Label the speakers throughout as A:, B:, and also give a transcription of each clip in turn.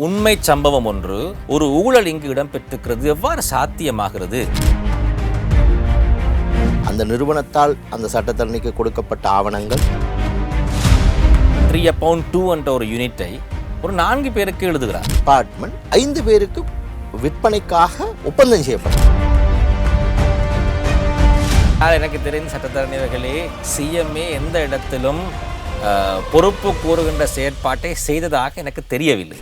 A: உண்மை சம்பவம் ஒன்று, ஒரு ஊழல் இங்கு இடம்பெற்றிருக்கிறது. எவ்வாறு சாத்தியமாகிறது?
B: அந்த நிறுவனத்தால் அந்த சட்டத்தரணிக்கு கொடுக்கப்பட்ட ஆவணங்கள்
A: 3/2 என்ற ஒரு யூனிட்டை ஒரு 4 பேருக்கு எழுதுகிறார்.
B: அபார்ட்மெண்ட் 5 பேருக்கு விற்பனைக்காக ஒப்பந்தம் செய்யப்பட்டது.
A: எனக்கு தெரிந்த சட்டத்தரணிகளே, சிஎம்ஏ எந்த இடத்திலும் பொறுப்பு கூறுகின்ற செயற்பாட்டை செய்ததாக எனக்கு தெரியவில்லை.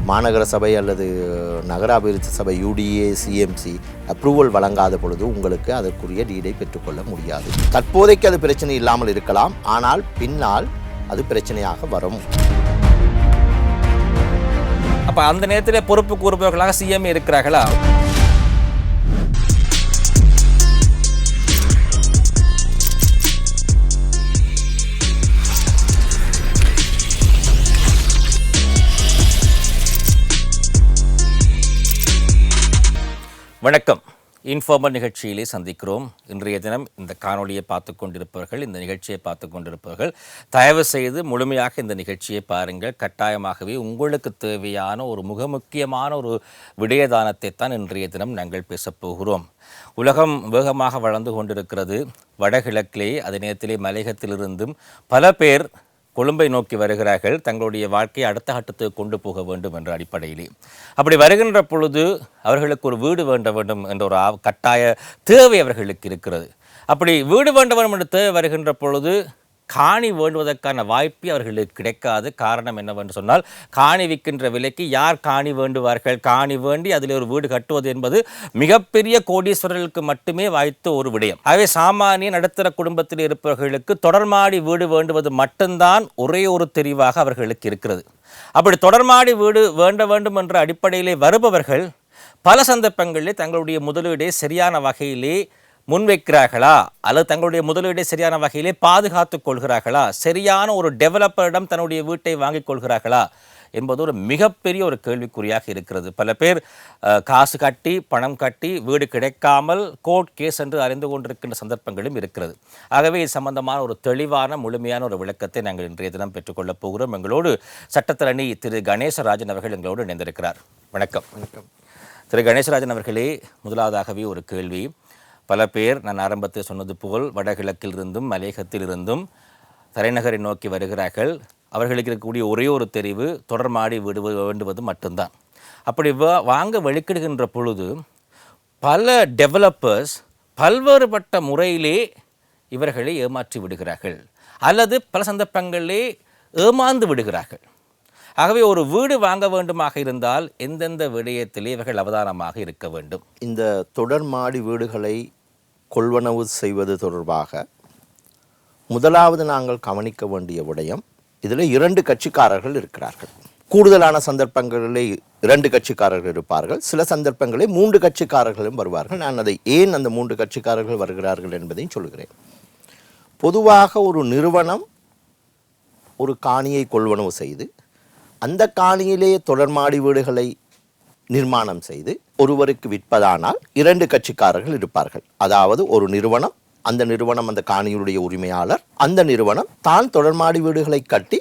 B: மாநகர சபை அல்லது நகராபிவிருத்தி சபை UDA CMC அப்ரூவல் வழங்காத பொழுது உங்களுக்கு அதற்குரிய டீடை பெற்றுக்கொள்ள முடியாது. தற்போதைக்கு அது பிரச்சனை இல்லாமல் இருக்கலாம், ஆனால் பின்னால் அது பிரச்சனையாக வரும்.
A: அப்ப அந்த நேரத்தில் பொறுப்பு கூறுபவர்களாக சிஎம்ஏ இருக்கிறார்களா? வணக்கம். இன்ஃபார்மல் நிகழ்ச்சியிலே சந்திக்கிறோம். இன்றைய தினம் இந்த காணொலியை பார்த்து கொண்டிருப்பவர்கள், இந்த நிகழ்ச்சியை பார்த்து கொண்டிருப்பவர்கள் தயவு செய்து முழுமையாக இந்த நிகழ்ச்சியை பாருங்கள். கட்டாயமாகவே உங்களுக்கு தேவையான ஒரு மிக முக்கியமான ஒரு விடயதானத்தை தான் இன்றைய தினம் நாங்கள் பேசப்போகிறோம். உலகம் வேகமாக வளர்ந்து கொண்டிருக்கிறது. வடகிழக்கிலே அதே நேரத்திலே மலையகத்திலிருந்தும் பல பேர் கொழும்பை நோக்கி வருகிறார்கள். தங்களுடைய வாழ்க்கையை அடுத்த கட்டத்துக்கு கொண்டு போக வேண்டும் என்ற அடிப்படையிலே அப்படி வருகின்ற பொழுது அவர்களுக்கு ஒரு வீடு வேண்டும் என்ற ஒரு கட்டாய தேவை அவர்களுக்கு இருக்கிறது. அப்படி வீடு வேண்டும் என்ற தேவை வருகின்ற பொழுது காணி வேண்டுவதற்கான வாய்ப்பு அவர்களுக்கு கிடைக்காது. காரணம் என்னவென்று சொன்னால், காணி விற்கின்ற விலைக்கு யார் காணி வேண்டுவார்கள்? காணி வேண்டி அதில் ஒரு வீடு கட்டுவது என்பது மிகப்பெரிய கோடீஸ்வரர்களுக்கு மட்டுமே வாய்த்த ஒரு விடயம். ஆகவே சாமானிய நடுத்தர குடும்பத்தில் இருப்பவர்களுக்கு தொடர்மாடி வீடு வேண்டுவது மட்டும்தான் ஒரே ஒரு தெரிவாக அவர்களுக்கு இருக்கிறது. அப்படி தொடர்மாடி வீடு வேண்டும் என்ற அடிப்படையிலே வருபவர்கள் பல சந்தர்ப்பங்களிலே தங்களுடைய முதலீடை சரியான வகையிலே முன்வைக்கிறார்களா, அல்லது தங்களுடைய முதலீடை சரியான வகையிலே பாதுகாத்துக் கொள்கிறார்களா, சரியான ஒரு டெவலப்பரிடம் தன்னுடைய வீட்டை வாங்கிக் கொள்கிறார்களா என்பது ஒரு மிகப்பெரிய ஒரு கேள்விக்குறியாக இருக்கிறது. பல பேர் காசு கட்டி பணம் கட்டி வீடு கிடைக்காமல் கோர்ட் கேஸ் என்று அறிந்து கொண்டிருக்கின்ற சந்தர்ப்பங்களும் இருக்கிறது. ஆகவே இது சம்பந்தமான ஒரு தெளிவான முழுமையான ஒரு விளக்கத்தை நாங்கள் இன்றைய தினம் பெற்றுக்கொள்ளப் போகிறோம். எங்களோடு சட்டத்தரணி திரு கணேசராஜன் அவர்கள் எங்களோடு இணைந்திருக்கிறார். வணக்கம். வணக்கம் திரு கணேசராஜன் அவர்களே, முதலாவதாகவே ஒரு கேள்வி. பல பேர், நான் ஆரம்பத்தில் சொன்னது போல், வடகிழக்கிலிருந்தும் மலையகத்திலிருந்தும் தலைநகரை நோக்கி வருகிறார்கள். அவர்களுக்கு இருக்கக்கூடிய ஒரே ஒரு தெரிவு தொடர்மாடி வீடு வேண்டுவது மட்டும்தான். அப்படி வாங்க வெளிக்கிடுகின்ற பொழுது பல டெவலப்பர்ஸ் பல்வேறுபட்ட முறையிலே இவர்களை ஏமாற்றி விடுகிறார்கள், அல்லது பல சந்தர்ப்பங்களிலே ஏமாந்து விடுகிறார்கள். ஆகவே ஒரு வீடு வாங்க வேண்டுமாக இருந்தால் எந்தெந்த விடயத்திலே இவர்கள் அவதானமாக இருக்க வேண்டும்?
B: இந்த தொடர்மாடி வீடுகளை கொள்வனவு செய்வது தொடர்பாக முதலாவது நாங்கள் கவனிக்க வேண்டிய விடயம், இதில் 2 கட்சிக்காரர்கள் இருக்கிறார்கள். கூடுதலான சந்தர்ப்பங்களிலே 2 கட்சிக்காரர்கள் இருப்பார்கள், சில சந்தர்ப்பங்களில் 3 கட்சிக்காரர்களும் வருவார்கள். நான் அதை ஏன் அந்த 3 கட்சிக்காரர்கள் வருகிறார்கள் என்பதையும் சொல்கிறேன். பொதுவாக ஒரு நிறுவனம் ஒரு காணியை கொள்வனவு செய்து அந்த காணியிலே தொடர்மாடி வீடுகளை நிர்மாணம் செய்து ஒருவருக்கு விற்பதானால் 2 கட்சிக்காரர்கள் இருப்பார்கள். அதாவது ஒரு நிறுவனம், அந்த நிறுவனம் அந்த காணியுடைய உரிமையாளர், அந்த நிறுவனம் தான் தொடர்மாடி வீடுகளை கட்டி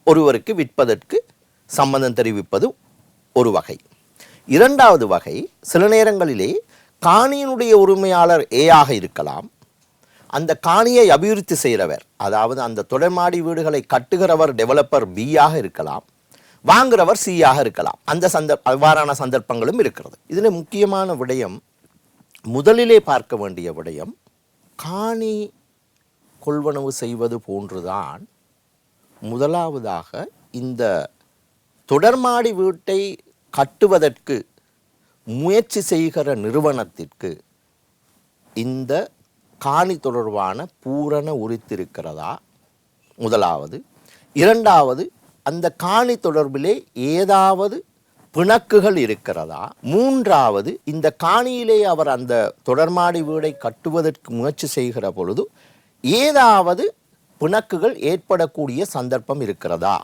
B: ஒருவருக்கு விற்பதற்கு சம்மதம் தெரிவிப்பது ஒரு வகை. 2வது வகை, சில நேரங்களிலே காணியினுடைய உரிமையாளர் ஆக இருக்கலாம், அந்த காணியை அபிவிருத்தி செய்கிறவர், அதாவது அந்த தொடர்மாடி வீடுகளை கட்டுகிறவர் டெவலப்பர் ஆக இருக்கலாம், வாங்குறவர் ஆக இருக்கலாம். அந்த அவ்வாறான சந்தர்ப்பங்களும் இருக்கிறது. இதில் முக்கியமான விடயம், முதலிலே பார்க்க வேண்டிய விடயம், காணி கொள்வனவு செய்வது போன்றுதான் முதலாவதாக இந்த தொடர்மாடி வீட்டை கட்டுவதற்கு முயற்சி செய்கிற நிறுவனத்திற்கு இந்த காணி தொடர்பான பூரண உரித்திருக்கிறதா முதலாவது. 2வது, அந்த காணி தொடர்பிலே ஏதாவது பிணக்குகள் இருக்கிறதா. 3வது, இந்த காணியிலே அவர் அந்த தொடர்மாடி வீடை கட்டுவதற்கு முயற்சி செய்கிற பொழுது ஏதாவது பிணக்குகள் ஏற்படக்கூடிய சந்தர்ப்பம் இருக்கிறதா.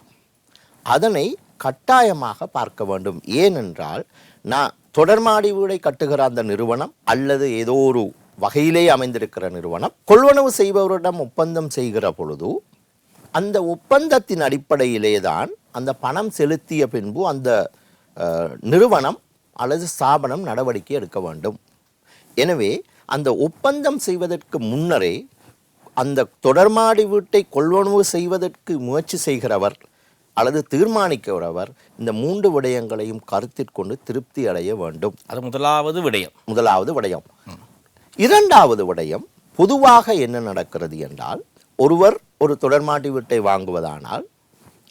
B: அதனை கட்டாயமாக பார்க்க வேண்டும். ஏனென்றால், நான் தொடர்மாடி வீடை கட்டுகிற அந்த நிறுவனம் அல்லது ஏதோ ஒரு வகையிலே அமைந்திருக்கிற நிறுவனம் கொள்வனவு செய்பவரிடம் ஒப்பந்தம் செய்கிற பொழுது அந்த ஒப்பந்தத்தின் அடிப்படையிலே தான் அந்த பணம் செலுத்திய பின்பு அந்த நிறுவனம் அல்லது ஸ்தாபனம் நடவடிக்கை எடுக்க வேண்டும். எனவே அந்த ஒப்பந்தம் செய்வதற்கு முன்னரே அந்த தொடர்மாடி வீட்டை கொள்வனவு செய்வதற்கு முயற்சி செய்கிறவர் அல்லது தீர்மானிக்கிறவர் இந்த 3 விடயங்களையும் கருத்திற்கொண்டு திருப்தி அடைய வேண்டும்.
A: அது முதலாவது விடயம்.
B: இரண்டாவது விடயம், பொதுவாக என்ன நடக்கிறது என்றால், ஒருவர் ஒரு தொடர்மாடி வீட்டை வாங்குவதானால்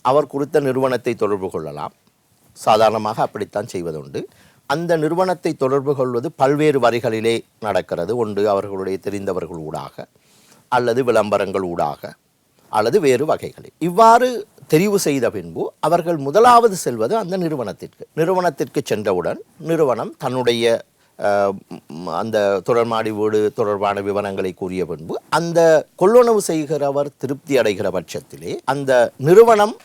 B: அவர் குறித்த நிறுவனத்தை தொடர்பு கொள்ளலாம். சாதாரணமாக அப்படித்தான் செய்வதுண்டு. அந்த நிறுவனத்தை தொடர்பு கொள்வது பல்வேறு வரிகளிலே நடக்கிறது. ஒன்று அவர்களுடைய தெரிந்தவர்கள் ஊடாக, அல்லது விளம்பரங்கள் ஊடாக, அல்லது வேறு வகைகளில். இவ்வாறு தெரிவு செய்த பின்பு அவர்கள் முதலாவது செல்வது அந்த நிறுவனத்திற்கு சென்றவுடன் நிறுவனம் தன்னுடைய அந்த தொடர்மாடி வீடு தொடர்பான விவரங்களை கூறிய பின்பு அந்த கொள்வனவு செய்கிறவர் திருப்தி அடைகிற பட்சத்திலே அந்த நிறுவனம்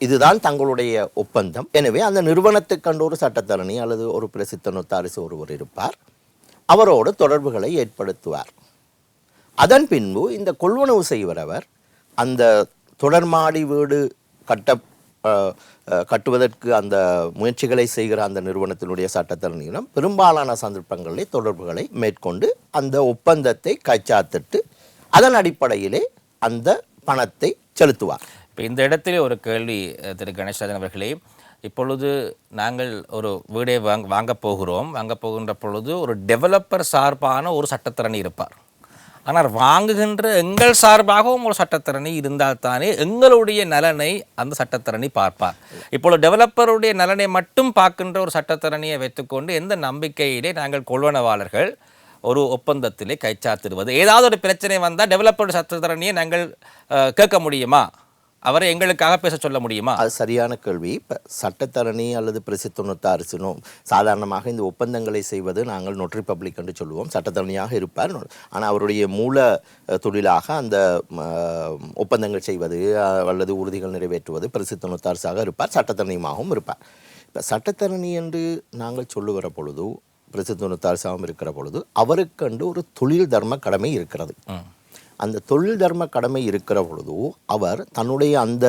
B: இதுதான் தங்களுடைய ஒப்பந்தம். எனவே அந்த நிறுவனத்துக்கு கண்டு ஒரு சட்டத்தரணி அல்லது ஒரு பிரசித்த நொத்தாரிசு ஒருவர் இருப்பார். அவரோடு தொடர்புகளை ஏற்படுத்துவார். அதன் பின்பு இந்த கொள்வனவு செய்கிறவர் அந்த தொடர்மாடி வீடு கட்டுவதற்கு அந்த முயற்சிகளை செய்கிற அந்த நிறுவனத்தினுடைய சட்டத்தரணியிடம் பெரும்பாலான சந்தர்ப்பங்களிலே தொடர்புகளை மேற்கொண்டு அந்த ஒப்பந்தத்தை கைச்சாத்திட்டு அதன் அடிப்படையிலே அந்த பணத்தை செலுத்துவார்.
A: இப்போ இந்த இடத்திலே ஒரு கேள்வி திரு கணேஷ்ராஜன் அவர்களே, இப்பொழுது நாங்கள் ஒரு வீடை வாங்க போகின்ற பொழுது ஒரு டெவலப்பர் சார்பான ஒரு சட்டத்தரணி இருப்பார். ஆனால் வாங்குகின்ற எங்கள் சார்பாகவும் ஒரு சட்டத்தரணி இருந்தால்தானே எங்களுடைய நலனை அந்த சட்டத்தரணி பார்ப்பார். இப்பொழுது டெவலப்பருடைய நலனை மட்டும் பார்க்கின்ற ஒரு சட்டத்தரணியை வைத்துக்கொண்டு எந்த நம்பிக்கையிலே நாங்கள் கொள்வனவாளர்கள் ஒரு ஒப்பந்தத்திலே கைச்சாத்திடுவது? ஏதாவது ஒரு பிரச்சனை வந்தால் டெவலப்பருடைய சட்டத்தரணியை நாங்கள் கேட்க முடியுமா? அவரை எங்களுக்காக பேச சொல்ல முடியுமா?
B: அது சரியான கேள்வி. இப்போ சட்டத்தரணி அல்லது பிரசித்த அரசினோ சாதாரணமாக இந்த ஒப்பந்தங்களை செய்வது நாங்கள் நோட்டரி பப்ளிக் என்று சொல்லுவோம். சட்டத்தரணியாக இருப்பார். ஆனால் அவருடைய மூல தொழிலாக அந்த ஒப்பந்தங்கள் செய்வது அல்லது உறுதிகள் நிறைவேற்றுவது பிரசித்த அரசாக இருப்பார். சட்டத்தரணியுமாகவும் இருப்பார். இப்போ சட்டத்தரணி என்று நாங்கள் சொல்லுகிற பொழுது, பிரசித்த அரசாகவும் இருக்கிற பொழுது அவருக்கென்று ஒரு தொழில் தர்ம கடமை இருக்கிறது. அந்த தொழில் தர்ம கடமை இருக்கிற பொழுது அவர் தன்னுடைய அந்த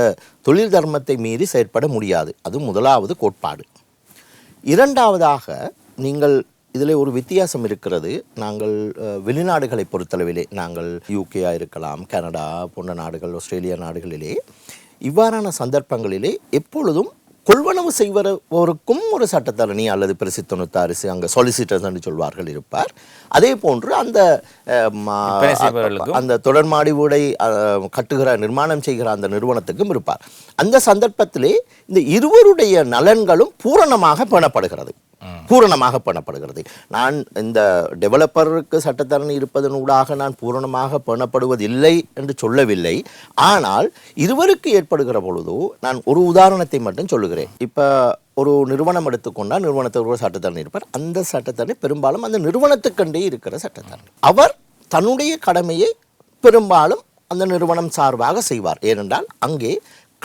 B: தொழில் தர்மத்தை மீறி செயற்பட முடியாது. அது முதலாவது கோட்பாடு. இரண்டாவதாக, நீங்கள் இதில் ஒரு வித்தியாசம் இருக்கிறது. நாங்கள் வெளிநாடுகளை பொறுத்தளவிலே, நாங்கள் யூகேயா இருக்கலாம், கனடா போன்ற நாடுகள், ஆஸ்திரேலியா நாடுகளிலே இவ்வாறான சந்தர்ப்பங்களிலே எப்பொழுதும் கொள்வனவு செய்வருக்கும் ஒரு சட்டத்தரணி அல்லது பிரசித்த அரசு அங்கே சொலிசிட்டர்ஸ் என்று சொல்வார்கள் இருப்பார். அதே போன்று அந்த தொடர்மாடி வீடை கட்டுகிற நிர்மாணம் செய்கிற அந்த நிறுவனத்துக்கும் இருப்பார். அந்த சந்தர்ப்பத்திலே இந்த இருவருடைய நலன்களும் பூரணமாக பேணப்படுகிறது. நான் இந்த டெவலப்பருக்கு சட்டத்தரணி இருப்பதனூடாக நான் பூரணமாக பேணப்படுவதில்லை என்று சொல்லவில்லை. ஆனால் இருவருக்கு ஏற்படுகிற பொழுது நான் ஒரு உதாரணத்தை மட்டும் சொல்லுகிறேன். இப்போ ஒரு நிறுவனம் எடுத்துக்கொண்டால் நிறுவனத்துக்கு ஒரு சட்டத்தரணி இருப்பார். அந்த சட்டத்தரணி பெரும்பாலும் அந்த நிறுவனத்துக்கண்டே இருக்கிற சட்டத்தரணி. அவர் தன்னுடைய கடமையை பெரும்பாலும் அந்த நிறுவனம் சார்பாக செய்வார். ஏனென்றால் அங்கே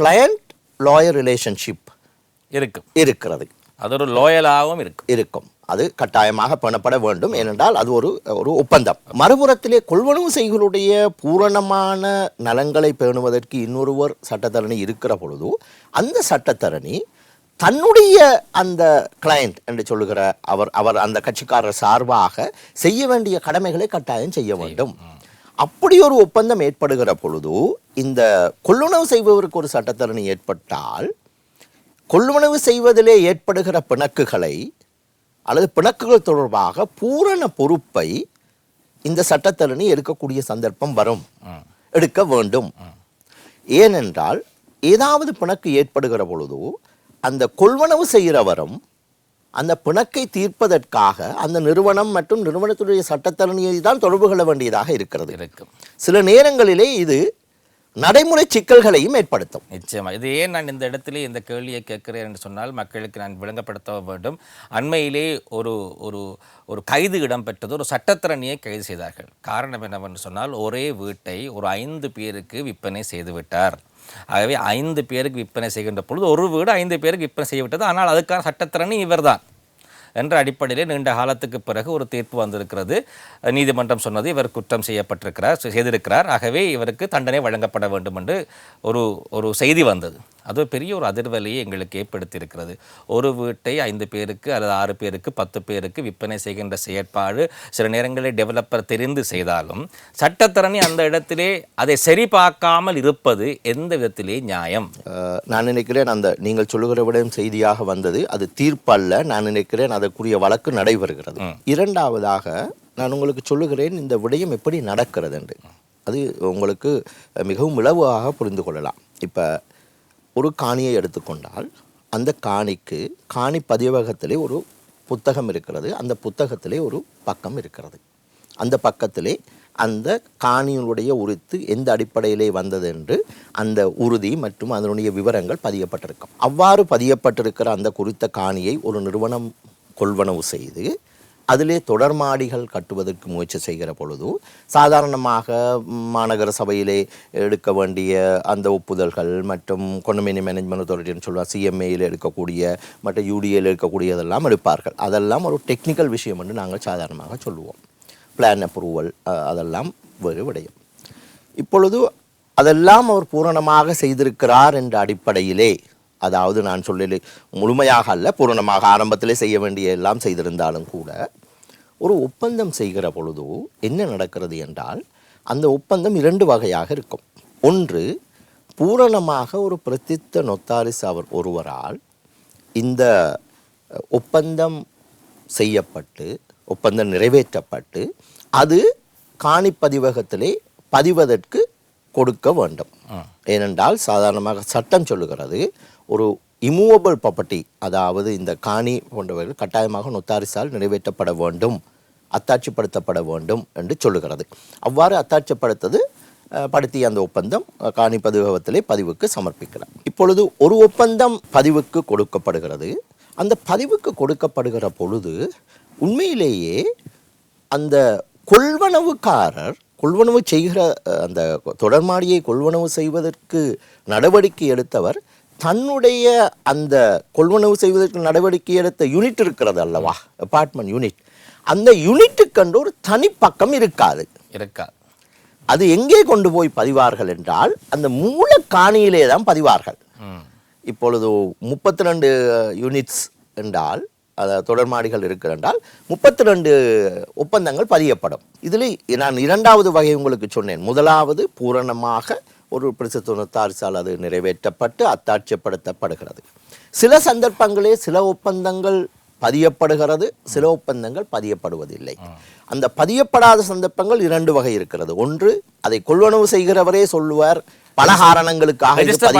B: கிளையண்ட் லாயர் ரிலேஷன்ஷிப் இருக்கிறது.
A: அது ஒரு லோயலாகவும்
B: இருக்கும். அது கட்டாயமாக பேணப்பட வேண்டும். ஏனென்றால் அது ஒரு ஒப்பந்தம். மறுபுறத்திலே கொள்வனவு செய்களுடைய பூரணமான நலன்களை பேணுவதற்கு இன்னொருவர் சட்டத்தரணி இருக்கிற பொழுது அந்த சட்டத்தரணி தன்னுடைய அந்த கிளையண்ட் என்று சொல்லுகிற அவர் அந்த கட்சிக்காரர் சார்பாக செய்ய வேண்டிய கடமைகளை கட்டாயம் செய்ய வேண்டும். அப்படி ஒரு ஒப்பந்தம் ஏற்படுகிற பொழுது இந்த கொள்வனவு செய்பவருக்கு ஒரு சட்டத்தரணி ஏற்பட்டால் கொள்வனவு செய்வதிலே ஏற்படுகிற பிணக்குகளை அல்லது பிணக்குகள் தொடர்பாக பூரண பொறுப்பை இந்த சட்டத்தரணி எடுக்கக்கூடிய சந்தர்ப்பம் எடுக்க வேண்டும். ஏனென்றால் ஏதாவது பிணக்கு ஏற்படுகிற பொழுது அந்த கொள்வனவு செய்கிறவரும் அந்த பிணக்கை தீர்ப்பதற்காக அந்த நிறுவனம் மற்றும் நிறுவனத்துடைய சட்டத்தரணியை தான் தொடர்பு கொள்ள வேண்டியதாக இருக்கிறது. சில நேரங்களிலே இது நடைமுறை சிக்கல்களையும் ஏற்படுத்தும்.
A: நிச்சயமா. இது ஏன் நான் இந்த இடத்திலே இந்த கேள்வியை கேட்கிறேன் என்று சொன்னால், மக்களுக்கு நான் விளங்கப்படுத்த வேண்டும். அண்மையிலே ஒரு ஒரு ஒரு கைது இடம்பெற்றது. ஒரு சட்டத்தரணியை கைது செய்தார்கள். காரணம் என்னவென்று சொன்னால், ஒரே வீட்டை ஒரு 5 பேருக்கு விற்பனை செய்து விட்டார். ஆகவே 5 பேருக்கு விற்பனை செய்கின்ற பொழுது ஒரு வீடு 5 பேருக்கு விற்பனை செய்யவிட்டது. ஆனால் அதுக்கான சட்டத்தரணி இவர் தான். என்ற அடிப்படையிலே நீண்ட காலத்துக்கு பிறகு ஒரு தீர்ப்பு வந்திருக்கிறது. நீதிமன்றம் சொன்னது இவர் குற்றம் செய்திருக்கிறார், ஆகவே இவருக்கு தண்டனை வழங்கப்பட வேண்டும் என்று ஒரு செய்தி வந்தது. அது பெரிய ஒரு அதிர்வலையை எங்களுக்கு ஏற்படுத்தியிருக்கிறது. ஒரு வீட்டை 5 பேருக்கு அல்லது 6 பேருக்கு 10 பேருக்கு விற்பனை செய்கின்ற செயற்பாடு சில நேரங்களில் டெவலப்பர் தெரிந்து செய்தாலும் சட்டத்தரணி அந்த இடத்திலே அதை சரி பார்க்காமல் இருப்பது எந்த விதத்திலே நியாயம்?
B: நான் நினைக்கிறேன் அந்த நீங்கள் சொல்லுகிற விடயம் செய்தியாக வந்தது அது தீர்ப்பல்ல. நான் நினைக்கிறேன் அதற்குரிய வழக்கு நடைபெறுகிறது. இரண்டாவதாக நான் உங்களுக்கு சொல்லுகிறேன் இந்த விடயம் எப்படி நடக்கிறது என்று. அது உங்களுக்கு மிகவும் இலவாக புரிந்து கொள்ளலாம். இப்போ ஒரு காணியை எடுத்துக்கொண்டால் அந்த காணிக்கு காணி பதிவகத்திலே ஒரு புத்தகம் இருக்கிறது. அந்த புத்தகத்திலே ஒரு பக்கம் இருக்கிறது. அந்த பக்கத்திலே அந்த காணியினுடைய உரித்து எந்த அடிப்படையிலே வந்தது என்று அந்த உறுதி மற்றும் அதனுடைய விவரங்கள் பதியப்பட்டிருக்கும். அவ்வாறு பதியப்பட்டிருக்கிற அந்த குறித்த காணியை ஒரு நிறுவனம் கொள்வனவு செய்து அதிலே தொடர்மாடிகள் கட்டுவதற்கு முயற்சி செய்கிற பொழுது சாதாரணமாக மாநகர சபையிலே எடுக்க வேண்டிய அந்த ஒப்புதல்கள் மற்றும் கொண்டோமினியம் மேனேஜ்மெண்ட் அத்தாரிட்டின்னு சொல்லுவாங்க, சிஎம்ஏயில் எடுக்கக்கூடிய மற்ற யூடிஏயில் எடுக்கக்கூடியதெல்லாம் எடுப்பார்கள். அதெல்லாம் ஒரு டெக்னிக்கல் விஷயம் என்று நாங்கள் சாதாரணமாக சொல்லுவோம். பிளான் அப்ரூவல் அதெல்லாம் வேறு விடயம். இப்பொழுது அதெல்லாம் அவர் பூரணமாக செய்திருக்கிறார் என்ற அடிப்படையிலே, அதாவது நான் சொல்லி முழுமையாக அல்ல, பூரணமாக ஆரம்பத்திலே செய்ய வேண்டிய எல்லாம் செய்திருந்தாலும் கூட ஒரு ஒப்பந்தம் செய்கிற பொழுது என்ன நடக்கிறது என்றால் அந்த ஒப்பந்தம் 2 வகையாக இருக்கும். ஒன்று, பூரணமாக ஒரு பிரசித்த நொத்தாரிஸ் அவர் ஒருவரால் இந்த ஒப்பந்தம் செய்யப்பட்டு ஒப்பந்தம் நிறைவேற்றப்பட்டு அது காணிப்பதிவகத்திலே பதிவதற்கு கொடுக்க வேண்டும். ஏனென்றால் சாதாரணமாக சட்டம் சொல்லுகிறது ஒரு இமூவபிள் ப்ராப்பர்ட்டி, அதாவது இந்த காணி போன்றவர்கள் கட்டாயமாக நொத்தாரிசால் நிறைவேற்றப்பட வேண்டும், அத்தாட்சிப்படுத்தப்பட வேண்டும் என்று சொல்லுகிறது. அவ்வாறு அத்தாட்சிப்படுத்திய அந்த ஒப்பந்தம் காணி பதிவகத்திலே பதிவுக்கு சமர்ப்பிக்கிறார். இப்பொழுது ஒரு ஒப்பந்தம் பதிவுக்கு கொடுக்கப்படுகிறது. அந்த பதிவுக்கு கொடுக்கப்படுகிற பொழுது உண்மையிலேயே அந்த கொள்வனவுக்காரர் கொள்வனவு செய்கிற அந்த தொடர்மாடியை கொள்வனவு செய்வதற்கு நடவடிக்கை எடுத்தவர் தன்னுடைய அந்த கொள்வனவு செய்வதற்கு நடவடிக்கை எடுத்த யூனிட் இருக்கிறது அல்லவா, அபார்ட்மெண்ட் யூனிட், அந்த யூனிட்டுக்கென்று ஒரு தனிப்பக்கம் இருக்காது. அது எங்கே கொண்டு போய் பதிவார்கள் என்றால் அந்த மூல காணியிலே தான் பதிவார்கள். இப்பொழுது 32 யூனிட்ஸ் என்றால் தொடர்மாடிகள் இருக்கிறால் 32 ஒப்பந்தங்கள் பதியப்படும். இதில் நான் 2வது வகை உங்களுக்கு சொன்னேன். முதலாவது பூரணமாக ஒரு பிரசித்தாரிசால் அது நிறைவேற்றப்பட்டு அத்தாட்சிப்படுத்தப்படுகிறது. சில சந்தர்ப்பங்களே சில ஒப்பந்தங்கள் பதியப்படுகிறது, சில ஒப்பந்தங்கள் பதியப்படுவதில்லை. அந்த பதியப்படாத சந்தர்ப்பங்கள் 2 வகை இருக்கிறது. ஒன்று, அதை கொள்வனவு செய்கிறவரே சொல்லுவார் பல காரணங்களுக்காக ரெஜிஸ்டர்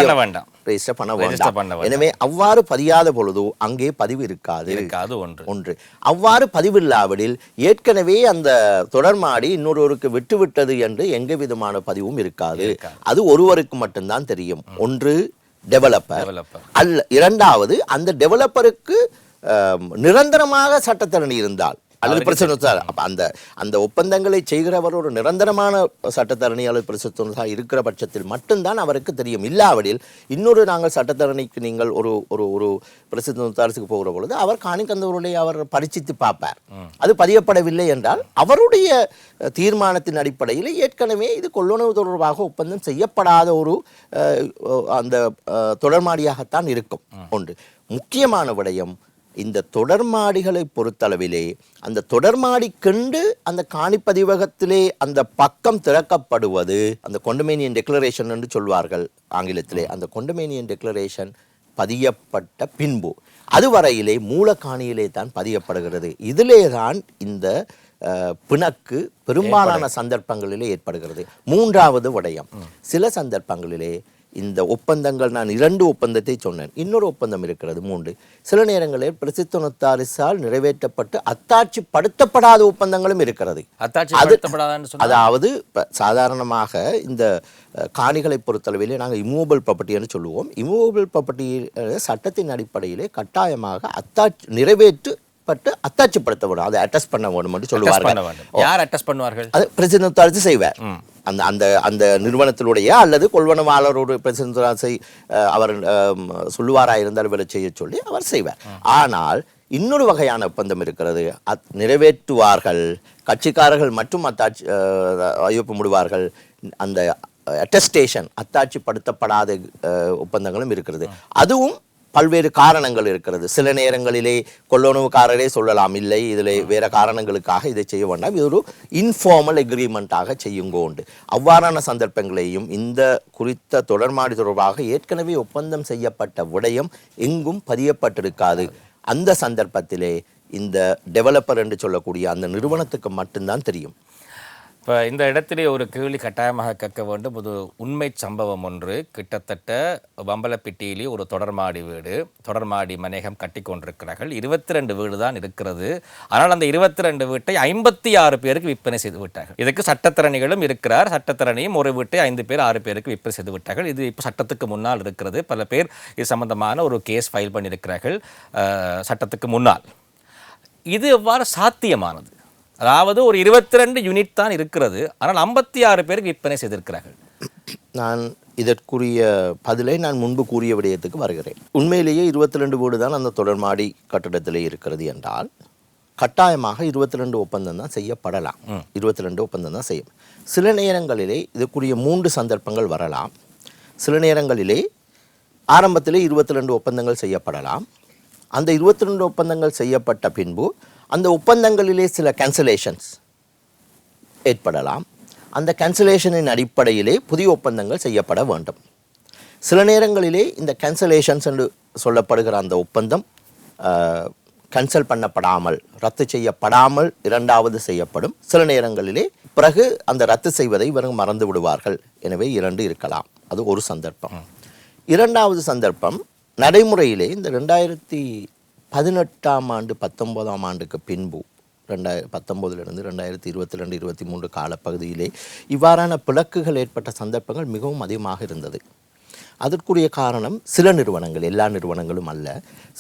B: பண்ண வேண்டாம், எனவே அவ்வாறு பதியாத பொழுது அங்கே பதிவு இருக்காது. ஒன்று, அவ்வாறு பதிவில்லாவிடில் ஏற்கனவே அந்த தொடர்மாடி இன்னொருவருக்கு விட்டுவிட்டது என்று எங்க விதமான பதிவும் இருக்காது. அது ஒருவருக்கு மட்டும்தான் தெரியும். ஒன்று டெவலப்பர் அல்ல, 2வது அந்த டெவலப்பருக்கு நிரந்தரமாக சட்டத்தரணி இருந்தால் அல்லது பிரச்சனை அந்த ஒப்பந்தங்களை செய்கிறவர் ஒரு நிரந்தரமான சட்டத்தரணி அல்லது பிரச்சனை இருக்கிற பட்சத்தில் மட்டும்தான் அவருக்கு தெரியும். இல்லாவிடில் இன்னொரு நாங்கள் சட்டத்தரணிக்கு நீங்கள் ஒரு ஒரு ஒரு பிரசித்தருக்கு போகிற பொழுது அவர் காணிக்கந்தவருடைய அவர் பரிசித்து பார்ப்பார். அது பதியப்படவில்லை என்றால் அவருடைய தீர்மானத்தின் அடிப்படையில் ஏற்கனவே இது கொள்வனவு தொடர்பாக ஒப்பந்தம் செய்யப்படாத ஒரு அந்த தொடர்மாடியாகத்தான் இருக்கும். ஒன்று முக்கியமான விடயம், இந்த தொடர்மாடிகளை பொறுத்தளவிலே அந்த தொடர்மாடி கண்டு அந்த காணிப்பதிவகத்திலே அந்த பக்கம் திறக்கப்படுவது அந்த கொண்டோமினியம் டெக்ளரேஷன் என்று சொல்வார்கள் ஆங்கிலத்திலே. அந்த கொண்டோமினியம் டெக்ளரேஷன் பதியப்பட்ட பின்பு அதுவரையிலே மூல காணியிலே தான் பதியப்படுகிறது. இதிலே தான் இந்த பிணக்கு பெரும்பாலான சந்தர்ப்பங்களிலே ஏற்படுகிறது. 3வது விடயம், சில சந்தர்ப்பங்களிலே இந்த ஒப்பந்தங்கள், நான் 2 ஒப்பந்தத்தை சொன்னேன், இன்னொரு ஒப்பந்தம் இருக்கிறது 3. சில நேரங்களில் பிரசித்த நொத்தாரிசால் நிறைவேற்றப்பட்டு அத்தாட்சிப்படுத்தப்படாத ஒப்பந்தங்களும் இருக்கிறது. அதாவது சாதாரணமாக இந்த காணிகளை பொறுத்தளவிலே நாங்கள் இமூவபிள் ப்ராப்பர்ட்டி என்று சொல்லுவோம். இமூவபிள் ப்ராப்பர்ட்டி சட்டத்தின் அடிப்படையிலே கட்டாயமாக அத்தாட்சிப்படுத்தப்படும், அதை அட்டஸ்ட் பண்ண வேண்டும் என்று சொல்லுவார்கள்.
A: யார் அட்டஸ்ட் பண்ணுவார்கள்?
B: அது பிரசித்த செய்வார். அந்த அந்த நிறுவனத்தினுடைய அல்லது கொள்வனவாளரோடு பிரசிடன்ஸை அவர் சொல்லுவாராக இருந்தால் இவரை செய்ய சொல்லி அவர் செய்வார். ஆனால் இன்னொரு வகையான ஒப்பந்தம் இருக்கிறது. நிறைவேற்றுவார்கள் கட்சிக்காரர்கள் மற்றும் கையொப்பமிடுவார்கள். அந்த அட்டஸ்டேஷன் அத்தாட்சிப்படுத்தப்படாத ஒப்பந்தங்களும் இருக்கிறது. அதுவும் பல்வேறு காரணங்கள் இருக்கிறது. சில நேரங்களிலே கொள்ளோனவுக்காரரே சொல்லலாம், இல்லை இதில் வேறு காரணங்களுக்காக இதை செய்ய வேண்டாம், இது ஒரு இன்ஃபார்மல் எக்ரிமெண்ட்டாக செய்யுங்கோண்டு. அவ்வாறான சந்தர்ப்பங்களையும் இந்த குறித்த தொடர்மாடி தொடர்பாக ஏற்கனவே ஒப்பந்தம் செய்யப்பட்ட விடயம் எங்கும் பதியப்பட்டிருக்காது. அந்த சந்தர்ப்பத்திலே இந்த டெவலப்பர் என்று சொல்லக்கூடிய அந்த நிறுவனத்துக்கு மட்டும்தான் தெரியும்.
A: இப்போ இந்த இடத்திலே ஒரு கேள்வி கட்டாயமாக கேட்க வேண்டும். ஒரு உண்மை சம்பவம் ஒன்று. கிட்டத்தட்ட வம்பலப்பிட்டியிலே ஒரு தொடர்மாடி வீடு, தொடர்மாடி மனையம் கட்டி கொண்டிருக்கிறார்கள். 22 வீடு தான் இருக்கிறது. ஆனால் அந்த 22 வீட்டை 56 பேருக்கு விற்பனை செய்து விட்டார்கள். இதுக்கு சட்டத்திறனிகளும் இருக்கிறார். சட்டத்திறனியும் ஒரு வீட்டை 5 பேர் 6 பேருக்கு விற்பனை செய்து விட்டார்கள். இது இப்போ சட்டத்துக்கு முன்னால் இருக்கிறது. பல பேர் இது சம்பந்தமான ஒரு கேஸ் ஃபைல் பண்ணியிருக்கிறார்கள் சட்டத்துக்கு முன்னால். இது எவ்வாறு சாத்தியமானது? அதாவது ஒரு 22 யூனிட் தான் இருக்கிறது, ஆனால் 56 பேருக்கு விற்பனை செய்திருக்கிறார்கள்.
B: நான் இதற்குரிய பதிலை நான் முன்பு கூறிய விடயத்துக்கு வருகிறேன். உண்மையிலேயே 22 வீடு தான் அந்த தொடர்மாடி கட்டிடத்திலே இருக்கிறது என்றால் கட்டாயமாக 22 ஒப்பந்தம் தான் செய்யப்படலாம். 22 ஒப்பந்தம் தான் செய்யும். சில நேரங்களிலே இதுக்குரிய 3 சந்தர்ப்பங்கள் வரலாம். சில நேரங்களிலே ஆரம்பத்திலே 22 ஒப்பந்தங்கள் செய்யப்படலாம். அந்த 22 ஒப்பந்தங்கள் செய்யப்பட்ட பின்பு அந்த ஒப்பந்தங்களிலே சில கேன்சலேஷன்ஸ் ஏற்படலாம். அந்த கேன்சலேஷனின் அடிப்படையிலே புதிய ஒப்பந்தங்கள் செய்யப்பட வேண்டும். சில நேரங்களிலே இந்த கேன்சலேஷன்ஸ் என்று சொல்லப்படுகிற அந்த ஒப்பந்தம் கேன்சல் பண்ணப்படாமல், ரத்து செய்யப்படாமல் இரண்டாவது செய்யப்படும். சில நேரங்களிலே பிறகு அந்த ரத்து செய்வதை இவர்கள் மறந்து விடுவார்கள். எனவே 2 இருக்கலாம். அது ஒரு சந்தர்ப்பம். இரண்டாவது சந்தர்ப்பம், நடைமுறையிலே இந்த 2018ஆம் ஆண்டு 19ஆம் ஆண்டுக்கு பின்பு 2019 2022-23 காலப்பகுதியிலே இவ்வாறான பிளக்குகள் ஏற்பட்ட சந்தர்ப்பங்கள் மிகவும் அதிகமாக இருந்தது. அதற்குரிய காரணம் சில நிறுவனங்கள், எல்லா நிறுவனங்களும் அல்ல,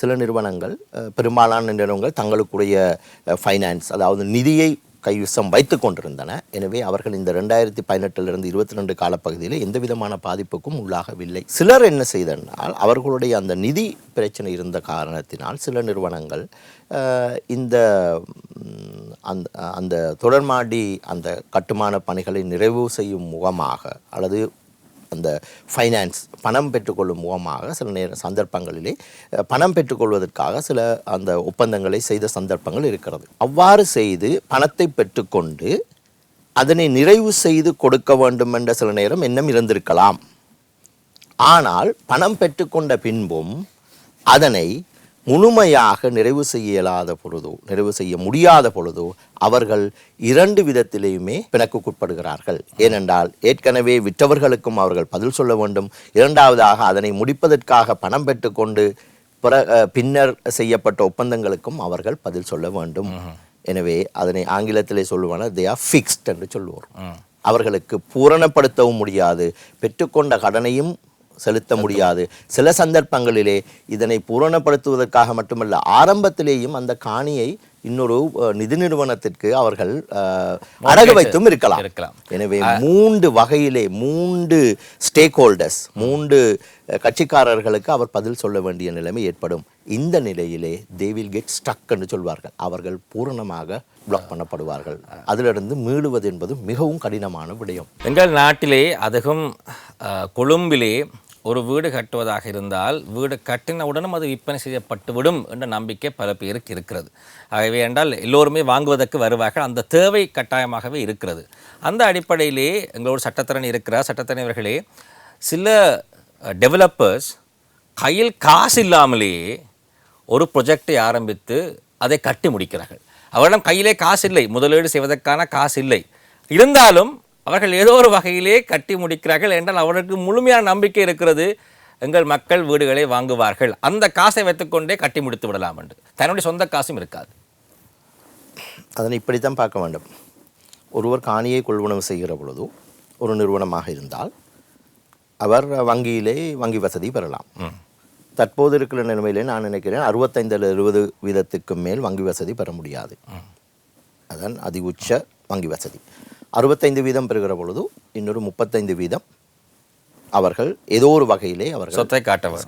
B: சில நிறுவனங்கள், பெரும்பாலான நிறுவனங்கள் தங்களுக்குரிய ஃபைனான்ஸ், அதாவது நிதியை கைவசம் வைத்து கொண்டிருந்தன. எனவே அவர்கள் இந்த 2018-22 காலப்பகுதியில் எந்த விதமான பாதிப்புக்கும் உள்ளாகவில்லை. சிலர் என்ன செய்தனால், அவர்களுடைய அந்த நிதி பிரச்சனை இருந்த காரணத்தினால் சில நிறுவனங்கள் இந்த அந்த தொடர்மாடி அந்த கட்டுமான பணிகளை நிறைவு செய்யும் முகமாக அல்லது அந்த ஃபைனான்ஸ் பணம் பெற்றுக்கொள்ளும் முகமாக சில சந்தர்ப்பங்களிலே பணம் பெற்றுக்கொள்வதற்காக சில அந்த ஒப்பந்தங்களை செய்த சந்தர்ப்பங்கள் இருக்கிறது. அவ்வாறு செய்து பணத்தை பெற்றுக்கொண்டு அதனை நிறைவு செய்து கொடுக்க வேண்டும் என்ற சில நேரம் எண்ணம் இருந்திருக்கலாம். ஆனால் பணம் பெற்றுக்கொண்ட பின்பும் அதனை முழுமையாக நிறைவு செய்ய முடியாத பொழுதோ அவர்கள் 2 விதத்திலேயுமே பிணக்குட்படுகிறார்கள். ஏனென்றால் ஏற்கனவே விற்றவர்களுக்கும் அவர்கள் பதில் சொல்ல வேண்டும். இரண்டாவதாக அதனை முடிப்பதற்காக பணம் பெற்றுக்கொண்டு பின்னர் செய்யப்பட்ட ஒப்பந்தங்களுக்கும் அவர்கள் பதில் சொல்ல வேண்டும். எனவே அதனை ஆங்கிலத்திலே சொல்லுவான they are fixed என்று சொல்லுவோம். அவர்களுக்கு பூரணப்படுத்தவும் முடியாது, பெற்றுக்கொண்ட கடனையும் செலுத்த முடியாது. சில சந்தர்ப்பங்களிலே இதனை பூரணப்படுத்துவதற்காக மட்டுமல்ல, ஆரம்பத்திலேயும் அந்த காணியை இன்னொரு நிதி நிறுவனத்திற்கு அவர்கள் அடகு வைத்தும் இருக்கலாம். எனவே 3 வகையிலே 3 ஸ்டேக் ஹோல்டர்ஸ், 3 கட்சிக்காரர்களுக்கு அவர் பதில் சொல்ல வேண்டிய நிலைமை ஏற்படும். இந்த நிலையிலே they will get stuck என்று சொல்வார்கள். அவர்கள் பூரணமாக பிளாக் பண்ணப்படுவார்கள். அதிலிருந்து மீளுவது என்பது மிகவும் கடினமான விடயம்.
A: எங்கள் நாட்டிலே அதுவும் கொழும்பிலே ஒரு வீடு கட்டுவதாக இருந்தால் வீடு கட்டினவுடனும் அது விற்பனை செய்யப்பட்டுவிடும் என்ற நம்பிக்கை பல பேருக்கு இருக்கிறது. ஆகவே என்றால் எல்லோருமே வாங்குவதற்கு வருவார்கள். அந்த தேவை கட்டாயமாகவே இருக்கிறது. அந்த அடிப்படையிலே எங்களோட சட்டத்திறன் இருக்கிறார். சட்டத்திறனவர்களே, சில டெவலப்பர்ஸ் கையில் காசு இல்லாமலேயே ஒரு ப்ரொஜெக்டை ஆரம்பித்து அதை கட்டி முடிக்கிறார்கள். அவரிடம் கையிலே காசு இல்லை, முதலீடு செய்வதற்கான காசு இல்லை, இருந்தாலும் அவர்கள் ஏதோ ஒரு வகையிலே கட்டி முடிக்கிறார்கள். என்றால் அவர்களுக்கு முழுமையான நம்பிக்கை இருக்கிறது, எங்கள் மக்கள் வீடுகளை வாங்குவார்கள், அந்த காசை வைத்துக்கொண்டே கட்டி முடித்து விடலாம் என்று. தன்னுடைய சொந்த காசும் இருக்காது.
B: அதனை இப்படித்தான் பார்க்க வேண்டும். ஒருவர் காணியை கொள்வனவு செய்கிற பொழுது ஒரு நிறுவனமாக இருந்தால் அவர் வங்கியிலே வங்கி வசதி பெறலாம். தற்போது இருக்கிற நிலைமையிலே நான் நினைக்கிறேன் 65-70% மேல் வங்கி வசதி பெற முடியாது. அதன் அதி உச்ச வங்கி வசதி 65% பெறுகிற பொழுது இன்னொரு 35% அவர்கள் ஏதோ ஒரு வகையிலே அவர்கள்
A: சொத்தை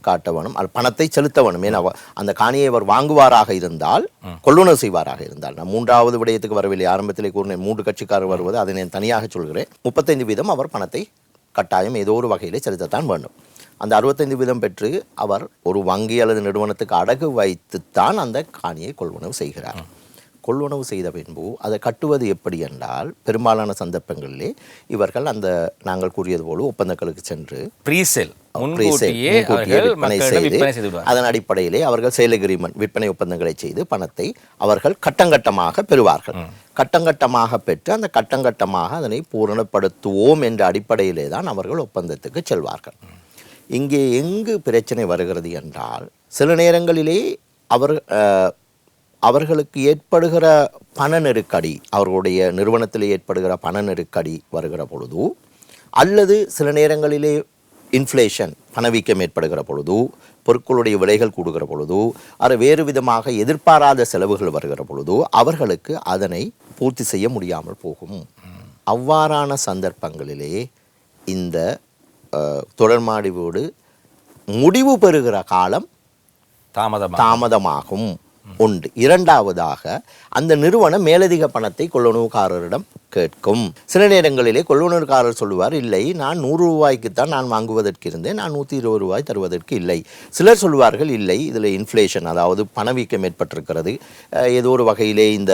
B: காட்ட வேணும், பணத்தை செலுத்த வேணும். ஏன்னா அந்த காணியை அவர் வாங்குவாராக இருந்தால், கொள்ளுணர்வு செய்வாராக இருந்தால், நான் 3வது விடயத்துக்கு வரவில்லை, ஆரம்பத்திலே கூறினேன் 3 கட்சிக்காரர் வருவது, அதை நான் தனியாக சொல்கிறேன். 35% அவர் பணத்தை கட்டாயம் ஏதோ ஒரு வகையிலே செலுத்தத்தான் வேண்டும். அந்த 65% பெற்று அவர் ஒரு வங்கி அல்லது நிறுவனத்துக்கு அடகு வைத்துத்தான் அந்த காணியை கொள்வனவு செய்கிறார். கொள்வனவு செய்த பின்பு அதை கட்டுவது எப்படி என்றால், பெரும்பாலான சந்தர்ப்பங்களிலே இவர்கள் அந்த நாங்கள் கூறியது போல ஒப்பந்தங்களுக்கு சென்று விற்பனை செய்து அதன் அடிப்படையிலே அவர்கள் சேல் அக்ரீமெண்ட் விற்பனை ஒப்பந்தங்களை செய்து பணத்தை அவர்கள் கட்டங்கட்டமாக பெறுவார்கள். கட்டங்கட்டமாக பெற்று அந்த கட்டங்கட்டமாக அதனை பூரணப்படுத்துவோம் என்ற அடிப்படையிலே தான் அவர்கள் ஒப்பந்தத்துக்கு செல்வார்கள். இங்கே எங்கு பிரச்சனை வருகிறது என்றால், சில நேரங்களிலே அவர்களுக்கு ஏற்படுகிற பண நெருக்கடி, அவர்களுடைய நிறுவனத்தில் ஏற்படுகிற பண நெருக்கடி வருகிற பொழுது, அல்லது சில நேரங்களிலே இன்ஃப்ளேஷன் பணவீக்கம் ஏற்படுகிற பொழுது, பொருட்களுடைய விலைகள் கூடுகிற பொழுது, அது வேறு விதமாக எதிர்பாராத செலவுகள் வருகிற பொழுது அவர்களுக்கு அதனை பூர்த்தி செய்ய முடியாமல் போகும். அவ்வாறான சந்தர்ப்பங்களிலே இந்த தொடர்மாடி வீடு முடிவு பெறுகிற காலம் தாமதமாகும். ஒன்று. இரண்டாவதாக, அந்த நிறுவனம் மேலதிக பணத்தை கொள்ளுணர்வுக்காரரிடம் கேட்கும். சில நேரங்களிலே கொள்ளுணர்வுக்காரர் சொல்லுவார், இல்லை, நான் 100 ரூபாய்க்குத்தான் நான் வாங்குவதற்கு இருந்தேன், நான் 120 ரூபாய் தருவதற்கு இல்லை. சிலர் சொல்வார்கள், இல்லை, இதில் இன்ஃப்ளேஷன், அதாவது பணவீக்கம் ஏற்பட்டிருக்கிறது, ஏதோ ஒரு வகையிலே இந்த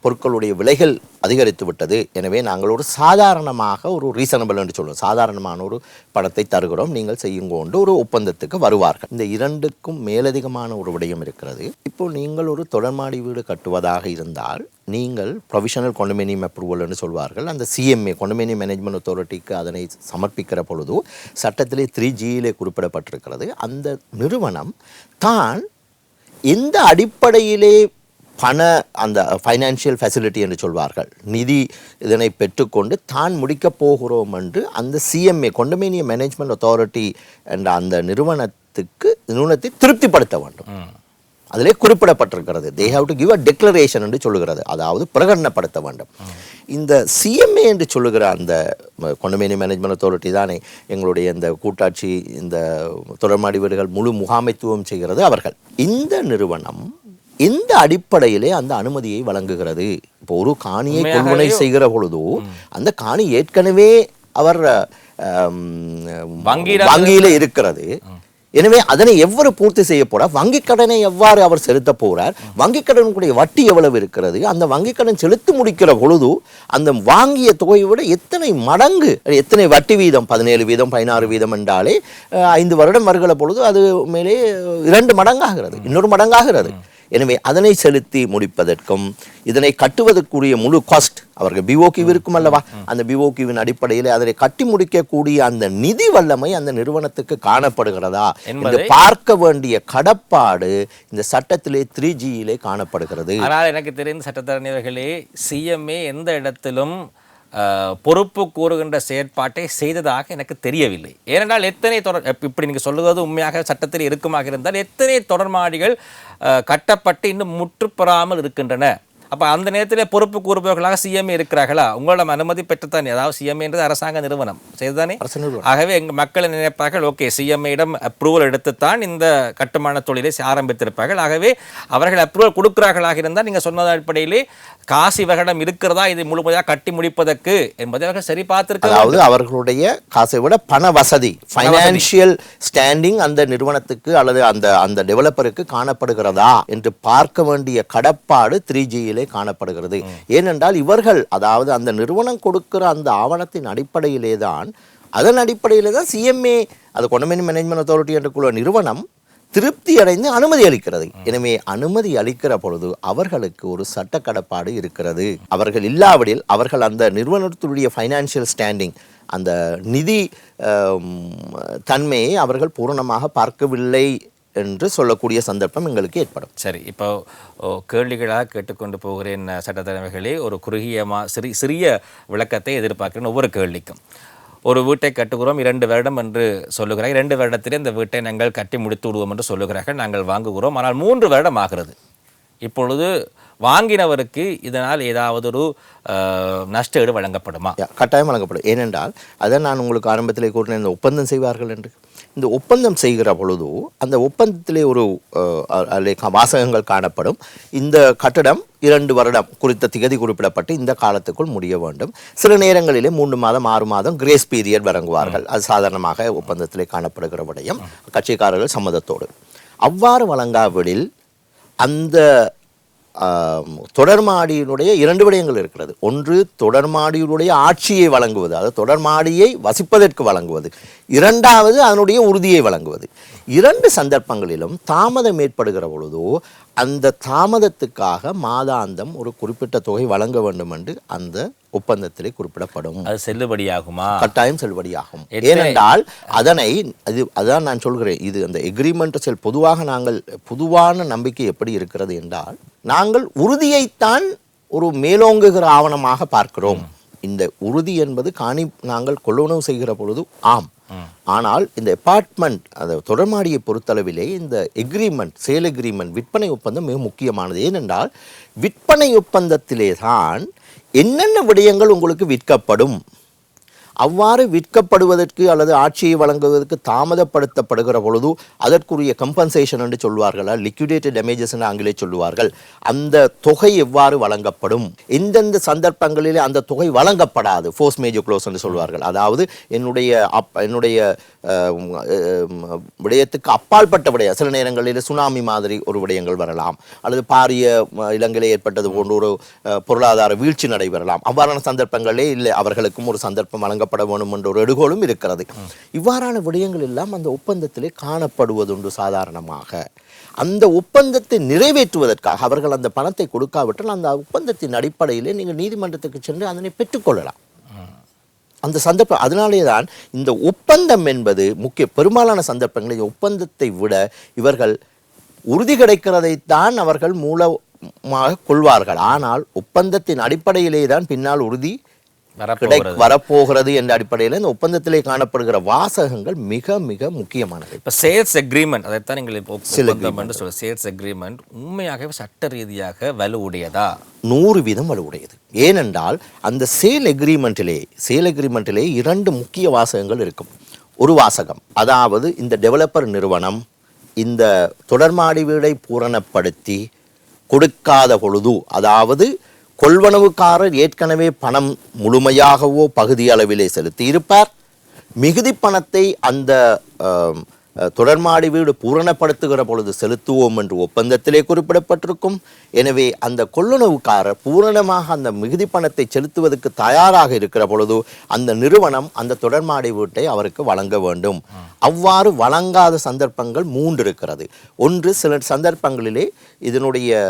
B: பொருட்களுடைய விலைகள் அதிகரித்து விட்டது, எனவே நாங்கள் ஒரு சாதாரணமாக ஒரு ரீசனபிள் என்று சொல்லுவோம், சாதாரணமான ஒரு பணத்தை தருகிறோம், நீங்கள் செய்யுங்கொண்டு ஒரு ஒப்பந்தத்துக்கு வருவார்கள். இந்த இரண்டுக்கும் மேலதிகமான ஒரு விடயம் இருக்கிறது. இப்போ நீங்கள் ஒரு தொடர்மாடி வீடு கட்டுவதாக இருந்தால், நீங்கள் ப்ரொவிஷனல் கொண்டோமினியம் அப்ரூவல் என்று சொல்வார்கள், அந்த சிஎம்ஏ கொண்டோமினியம் மேனேஜ்மெண்ட் அத்தாரிட்டிக்கு அதனை சமர்ப்பிக்கிற பொழுது சட்டத்திலே 3Gயிலே குறிப்பிடப்பட்டிருக்கிறது. அந்த நிறுவனம் தான் எந்த அடிப்படையிலே அந்த ஃபைனான்சியல் ஃபெசிலிட்டி என்று சொல்வார்கள், நிதி இதனை பெற்றுக்கொண்டு தான் முடிக்கப் போகிறோம் என்று அந்த சிஎம்ஏ கொண்டோமினியம் மேனேஜ்மெண்ட் அத்தாரிட்டி என்ற அந்த நிறுவனத்தை திருப்திப்படுத்த வேண்டும். அதிலே குறிப்பிடப்பட்டிருக்கிறது, they have to give a declaration என்று சொல்லுகிறது, அதாவது பிரகடனப்படுத்த வேண்டும். இந்த சிஎம்ஏ என்று சொல்லுகிற அந்த கொண்டோமினியம் மேனேஜ்மெண்ட் அத்தாரிட்டி தானே எங்களுடைய இந்த கூட்டாட்சி, இந்த தொடர்மாடி வீடுகள் முழு முகாமைத்துவம் செய்கிறது அவர்கள். இந்த நிறுவனம் எந்த அடிப்படையிலே அந்த அனுமதியை வழங்குகிறது? இப்போ ஒரு காணியை கொள்வனை செய்கிற பொழுது அந்த காணி ஏற்கனவே அவர் வங்கியில இருக்கிறது, எனவே அதனை எவ்வாறு பூர்த்தி செய்ய போறார், வங்கிக் கடனை எவ்வாறு அவர் செலுத்த போறார், வங்கிக் கடனுடைய வட்டி எவ்வளவு இருக்கிறது, அந்த வங்கிக் கடன் செலுத்தி முடிக்கிற பொழுது அந்த வாங்கிய தொகையை விட எத்தனை மடங்கு, எத்தனை வட்டி வீதம், 17% 16% என்றாலே 5 வருடம் வருகிற பொழுது அது மேலே 2 மடங்காகிறது, இன்னொரு மடங்காகிறது. எனவே அதனை செலுத்தி முடிப்பதற்கும் இதனை கட்டுவதற்குரிய முழு காஸ்ட் அவர்கள் பிஓக்யூ இருக்கும் அல்லவா, அந்த பிஓக்யூவின் அடிப்படையில் அதனை கட்டி முடிக்கக்கூடிய அந்த நிதி வல்லமை அந்த நிறுவனத்துக்கு காணப்படுகிறதா என்று பார்க்க வேண்டிய கடப்பாடு இந்த சட்டத்திலே 3Gயிலே காணப்படுகிறது.
A: ஆனால் எனக்கு தெரிந்த சட்டத்தரணிகளே, சிஎம்ஏ எந்த இடத்திலும் பொறுப்பு கூறுகின்ற செயற்பாட்டை செய்ததாக எனக்கு தெரியவில்லை. ஏனென்றால் எத்தனை இப்படி நீங்கள் சொல்லுவது உண்மையாக சட்டத்தில் இருக்குமாக இருந்தால் எத்தனை தொடர்மாடிகள் கட்டப்பட்டு இன்னும் முற்றுப்பெறாமல் இருக்கின்றன. அப்போ அந்த நேரத்தில் பொறுப்பு கூறுபவர்களாக சிஎம்ஏ இருக்கிறார்களா? உங்களோட அனுமதி பெற்றுத்தானே, அதாவது சிஎம்ஏன்றது அரசாங்க நிறுவனம் செய்துதானே. ஆகவே எங்கள் மக்களை நினைப்பார்கள், ஓகே, சிஎம்ஏயிடம் அப்ரூவல் எடுத்துத்தான் இந்த கட்டுமான தொழிலை ஆரம்பித்திருப்பார்கள். ஆகவே அவர்கள் அப்ரூவல் கொடுக்கிறார்களாக இருந்தால் நீங்கள் சொன்னது அடிப்படையிலே காசு இவர்களிடம் இருக்கிறதா இதை முழுமையாக கட்டி முடிப்பதற்கு என்பதை அவர்கள் சரி பார்த்திருக்க,
B: அதாவது அவர்களுடைய காசை விட பண வசதி, ஃபைனான்சியல் ஸ்டாண்டிங் அந்த நிறுவனத்துக்கு அல்லது அந்த டெவலப்பருக்கு காணப்படுகிறதா என்று பார்க்க வேண்டிய கடப்பாடு 3Gயிலே காணப்படுகிறது. ஏனென்றால் இவர்கள், அதாவது அந்த நிறுவனம் கொடுக்கிற அந்த ஆவணத்தின் அடிப்படையிலே தான், அதன் அடிப்படையிலே தான் சிஎம்ஏ, அது கொண்டோமினியம் மேனேஜ்மெண்ட் அத்தாரிட்டி என்ற நிறுவனம் திருப்தி அடைந்து அனுமதி அளிக்கிறது. எனவே அனுமதி அளிக்கிற பொழுது அவர்களுக்கு ஒரு சட்ட கடப்பாடு இருக்கிறது. அவர்கள் இல்லாவிடில் அவர்கள் அந்த நிறுவனத்துடைய ஃபைனான்சியல் ஸ்டாண்டிங், அந்த நிதி தன்மையை அவர்கள் பூரணமாக பார்க்கவில்லை என்று சொல்லக்கூடிய சந்தர்ப்பம் எங்களுக்கு ஏற்படும்.
A: சரி, இப்போ கேள்விகளாக கேட்டுக்கொண்டு போகிறேன் சட்டத்தலைவர்களே. ஒரு குறுகிய சிறிய விளக்கத்தை எதிர்பார்க்கிறேன் ஒவ்வொரு கேள்விக்கும். ஒரு வீட்டை கட்டுகிறோம் 2 வருடம் என்று சொல்லுகிறார்கள். 2 வருடத்திலே இந்த வீட்டை நாங்கள் கட்டி முடித்து விடுவோம் என்று சொல்லுகிறார்கள். நாங்கள் வாங்குகிறோம், ஆனால் 3 வருடம் ஆகிறது. இப்பொழுது வாங்கினவருக்கு இதனால் ஏதாவது ஒரு நஷ்டஈடு வழங்கப்படுமா?
B: கட்டாயம் வழங்கப்படும். ஏனென்றால் அதை நான் உங்களுக்கு ஆரம்பத்திலே கூறின இந்த ஒப்பந்தம் செய்வார்கள் என்று. இந்த ஒப்பந்தம் செய்கிற பொழுது அந்த ஒப்பந்தத்திலே ஒரு வாசகங்கள் காணப்படும். இந்த கட்டடம் 2 வருடம் குறித்த திகதி குறிப்பிடப்பட்டு இந்த காலத்துக்குள் முடிய வேண்டும். சில நேரங்களிலே 3 மாதம் 6 மாதம் கிரேஸ் பீரியட் வழங்குவார்கள். அது சாதாரணமாக ஒப்பந்தத்திலே காணப்படுகிற விடயம், கட்சிக்காரர்கள் சம்மதத்தோடு. அவ்வாறு வழங்காவிடில் அந்த தொடர்மாடியினுடைய 2 விடயங்கள் இருக்கிறது. ஒன்று, தொடர்மாடியினுடைய ஆட்சியை வழங்குவது, அதாவது தொடர்மாடியை வசிப்பதற்கு வழங்குவது. 2வது, அதனுடைய உறுதியை வழங்குவது. 2 சந்தர்ப்பங்களிலும் தாமதம் ஏற்படுகிற பொழுதோ அந்த தாமதத்துக்காக மாதாந்தம் ஒரு குறிப்பிட்ட தொகை வழங்க வேண்டும் என்று அந்த ஒப்பந்தத்திலே குறிப்பிடப்படும்.
A: அது செல்லுபடியாகுமா?
B: கட்டாயம் செல்லுபடியாகும். ஏனென்றால் அதான் நான் சொல்கிறேன், இது அந்த எக்ரிமெண்ட் பொதுவாக நாங்கள் பொதுவான நம்பிக்கை எப்படி இருக்கிறது என்றால், நாங்கள் உறுதியைத்தான் ஒரு மேலோங்குகிற ஆவணமாக பார்க்கிறோம். இந்த உறுதி என்பது நாங்கள் கொள்வனவு செய்கிற பொழுது ஆம். ஆனால் இந்த அபார்ட்மெண்ட், அந்த தொடர்மாடியை பொறுத்தளவிலே இந்த எக்ரிமெண்ட், சேல் எக்ரிமெண்ட், விற்பனை ஒப்பந்தம் மிக முக்கியமானது. ஏனென்றால் விற்பனை ஒப்பந்தத்திலே தான் என்னென்ன விடயங்கள் உங்களுக்கு விற்கப்படும், அவ்வாறு விற்கப்படுவதற்கு அல்லது ஆட்சியை வழங்குவதற்கு தாமதப்படுத்தப்படுகிற பொழுது அதற்குரிய கம்பன்சேஷன் என்று சொல்வார்கள், லிக்விடேட்டட் டேமேஜஸ் என்று ஆங்கிலே சொல்லுவார்கள். அந்த தொகை எவ்வாறு வழங்கப்படும், எந்தெந்த சந்தர்ப்பங்களிலே அந்த தொகை வழங்கப்படாது, ஃபோர்ஸ் மேஜர் க்ளோஸ் என்று சொல்வார்கள். அதாவது என்னுடைய விடயத்துக்கு அப்பாற்பட்ட விடயம், சில நேரங்களில் சுனாமி மாதிரி ஒரு விடயங்கள் வரலாம், அல்லது பாரிய இலங்கையில் ஏற்பட்டது போன்ற ஒரு பொருளாதார வீழ்ச்சி நடைபெறலாம். அவ்வாறான சந்தர்ப்பங்களே இல்லை, அவர்களுக்கும் ஒரு சந்தர்ப்பம் வழங்கப்பட வேண்டும் என்ற ஒரு எடுகோலும் இருக்கிறது. இவ்வாறான விடயங்கள் எல்லாம் அந்த ஒப்பந்தத்திலே காணப்படுவதுண்டு. சாதாரணமாக அந்த ஒப்பந்தத்தை நிறைவேற்றுவதற்காக அவர்கள் அந்த பணத்தை கொடுக்காவிட்டால் அந்த ஒப்பந்தத்தின் அடிப்படையிலே நீங்கள் நீதிமன்றத்துக்கு சென்று அதனை பெற்றுக்கொள்ளலாம். அந்த சந்தர்ப்பம், அதனாலே தான் இந்த ஒப்பந்தம் என்பது பெரும்பாலான சந்தர்ப்பங்களில் ஒப்பந்தத்தை விட இவர்கள் உறுதி கிடைக்கிறதைத்தான் அவர்கள் மூலமாக கொள்வார்கள். ஆனால் ஒப்பந்தத்தின் அடிப்படையிலே தான் பின்னால் உறுதி வரப்போகிறது என்ற அடிப்படையில் இந்த ஒப்பந்தத்திலே காணப்படுகிற வாசகங்கள் மிக மிக முக்கியமானது.
A: இப்போ சேல்ஸ் அக்ரிமெண்ட், அதைத்தான் நீங்கள் இப்போ சேல்ஸ் அக்ரிமெண்ட் உண்மையாகவே சட்ட ரீதியாக வலுவுடையதா?
B: 100% வலுவுடையது. ஏனென்றால் அந்த சேல் அக்ரிமெண்ட்டிலே 2 முக்கிய வாசகங்கள் இருக்கும். ஒரு வாசகம், அதாவது இந்த டெவலப்பர் நிறுவனம் இந்த தொடர்மாடி வீடை பூரணப்படுத்தி கொடுக்காத பொழுது, அதாவது கொள்வனவுக்காரர் ஏற்கனவே பணம் முழுமையாகவோ பகுதி அளவிலே செலுத்தி இருப்பார், மிகுதி பணத்தை அந்த தொடர்மாடி வீடு பூரணப்படுத்துகிற பொழுது செலுத்துவோம் என்று ஒப்பந்தத்திலே குறிப்பிடப்பட்டிருக்கும். எனவே அந்த கொள்ளுணவுக்காரர் பூரணமாக அந்த மிகுதி பணத்தை செலுத்துவதற்கு தயாராக இருக்கிற பொழுது அந்த நிறுவனம் அந்த தொடர்மாடி வீட்டை அவருக்கு வழங்க வேண்டும். அவ்வாறு வழங்காத சந்தர்ப்பங்கள் 3 இருக்கிறது. ஒன்று, சில சந்தர்ப்பங்களிலே இதனுடைய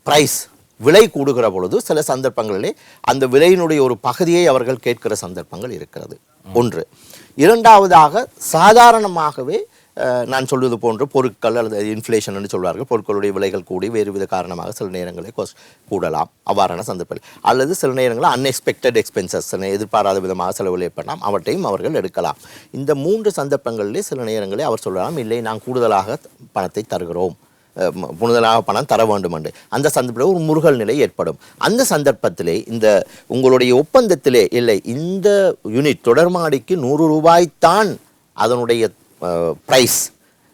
B: பிரைஸ், விலை கூடுகிற பொழுது சில சந்தர்ப்பங்களிலே அந்த விலையினுடைய ஒரு பகுதியை அவர்கள் கேட்கிற சந்தர்ப்பங்கள் இருக்கிறது. ஒன்று. 2வதாக, சாதாரணமாகவே நான் சொல்வது போன்ற பொருட்கள் அல்லது இன்ஃப்ளேஷன் என்று சொல்வார்கள், பொருட்களுடைய விலைகள் கூடி வேறு வித காரணமாக சில நேரங்களில் கூடலாம். அவ்வாறான சந்தர்ப்பங்கள், அல்லது சில நேரங்களில் அன்எக்ஸ்பெக்டட் எக்ஸ்பென்சஸ், எதிர்பாராத விதமாக செலவுகள் ஏற்படலாம், அவற்றையும் அவர்கள் எடுக்கலாம். இந்த 3 சந்தர்ப்பங்களிலே சில நேரங்களில் அவர் சொல்லலாம், இல்லை நாங்கள் கூடுதலாக பணத்தை தருகிறோம், முழுதலாக பணம் தர வேண்டும் என்று. அந்த சந்தர்ப்பத்தில் ஒரு முருகல் நிலை ஏற்படும். அந்த சந்தர்ப்பத்திலே இந்த உங்களுடைய ஒப்பந்தத்திலே இல்லை, இந்த யூனிட் தொடர்மாடிக்கு 100 ரூபாய்த்தான் அதனுடைய பிரைஸ்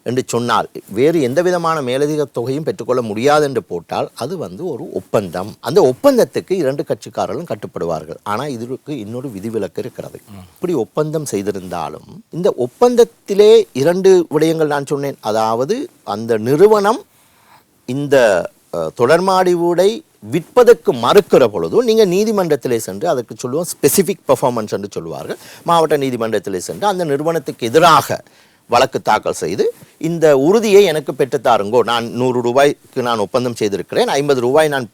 B: என்று சொன்னால், வேறு எந்த விதமான மேலதிக தொகையும் பெற்றுக்கொள்ள முடியாது என்று போட்டால் அது ஒரு ஒப்பந்தம். அந்த ஒப்பந்தத்துக்கு 2 கட்சிக்காரர்களும் கட்டுப்படுவார்கள். ஆனால் இதற்கு இன்னொரு விதிவிலக்கு இருக்கிறது. இப்படி ஒப்பந்தம் செய்திருந்தாலும் இந்த ஒப்பந்தத்திலே 2 விடயங்கள் நான் சொன்னேன். அதாவது அந்த நிறுவனம் இந்த தொடர்மாடி வீடை விற்பதற்கு மறுக்கிற பொழுது நீங்கள் நீதிமன்றத்திலே சென்று, அதற்கு சொல்லுவோம் ஸ்பெசிஃபிக் பெர்ஃபார்மன்ஸ் என்று சொல்வார்கள், மாவட்ட நீதிமன்றத்திலே சென்று அந்த நிறுவனத்துக்கு எதிராக வழக்கு தாக்கல் செய்து இந்த உறுதியை எனக்கு பெற்றுத்தாருங்கோ, நான் 100 ரூபாய்க்கு நான் ஒப்பந்தம் செய்திருக்கிறேன், 50 ரூபாய் நான்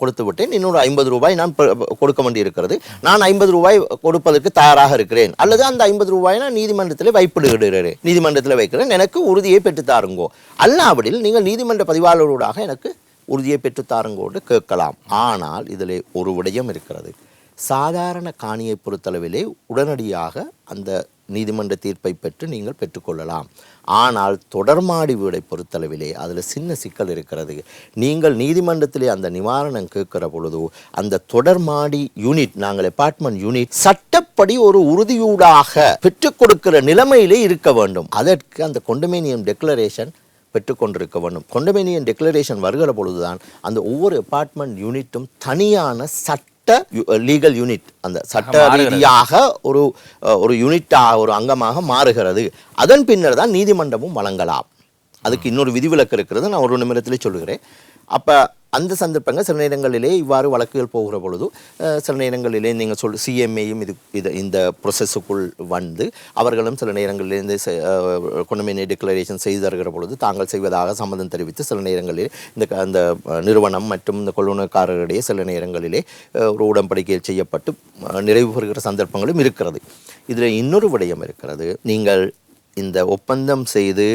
B: கொடுத்து விட்டேன், இன்னொரு 50 ரூபாய் நான் கொடுக்க வேண்டியிருக்கிறது, நான் 50 ரூபாய் கொடுப்பதற்கு தயாராக இருக்கிறேன், அல்லது அந்த 50 ரூபாய் நான் நீதிமன்றத்தில் வைப்பிடுகிறேன், நீதிமன்றத்தில் வைக்கிறேன், எனக்கு உறுதியை பெற்றுத்தாருங்கோ. அல்லாவிடில் நீங்கள் நீதிமன்ற பதிவாளரோடாக எனக்கு உறுதியை பெற்றுத்தாருங்கோடு கேட்கலாம். ஆனால் இதில் ஒரு விடயம் இருக்கிறது. சாதாரண காணியை பொறுத்தளவிலே உடனடியாக அந்த நீதிமன்ற தீர்ப்பை பெற்று நீங்கள் பெற்றுக்கொள்ளலாம். ஆனால் தொடர்மாடி வீடை பொறுத்தளவிலே அதில் சின்ன சிக்கல் இருக்கிறது. நீங்கள் நீதிமன்றத்திலே அந்த நிவாரணம் கேட்கிற பொழுது அந்த தொடர்மாடி யூனிட், நாங்கள் அபார்ட்மெண்ட் யூனிட் சட்டப்படி ஒரு உறுதியூடாக பெற்றுக் கொடுக்கிற நிலைமையிலே இருக்க வேண்டும். அதற்கு அந்த கொண்டோமினியம் டெக்ளரேஷன் பெற்றுக்கொண்டிருக்க வேண்டும். கொண்டோமினியம் டெக்ளரேஷன் வருகிற பொழுதுதான் அந்த ஒவ்வொரு அபார்ட்மெண்ட் யூனிட்டும் தனியான சட்ட லீகல் யூனிட், அந்த சட்ட ரீதியாக ஒரு யூனிட்டாக ஒரு அங்கமாக மாறுகிறது. அதன் பின்னர் தான் நீதிமன்றமும் வழங்கலாம். அதுக்கு இன்னொரு விதிவிலக்கு இருக்கிறது, நான் ஒரு நிமிடத்திலே சொல்லுகிறேன். அப்போ அந்த சந்தர்ப்பங்கள் சில நேரங்களிலே இவ்வாறு வழக்குகள் போகிற பொழுது சில நேரங்களிலே நீங்கள் சிஎம்ஏயும் இந்த ப்ரொசஸுக்குள் வந்து அவர்களும் சில நேரங்களிலே இந்த கொண்டோமினியம் டிக்ளரேஷன் செய்து தருகிற பொழுது தாங்கள் செய்வதாக சம்மதம் தெரிவித்து சில நேரங்களிலே அந்த நிறுவனம் மற்றும் இந்த கொள்ளுநர்காரர்களிடையே சில நேரங்களிலே ஒரு உடன்படிக்கையில் செய்யப்பட்டு நிறைவு பெறுகிற சந்தர்ப்பங்களும் இருக்கிறது. இதில் இன்னொரு விடயம் இருக்கிறது. நீங்கள் இந்த ஒப்பந்தம் செய்து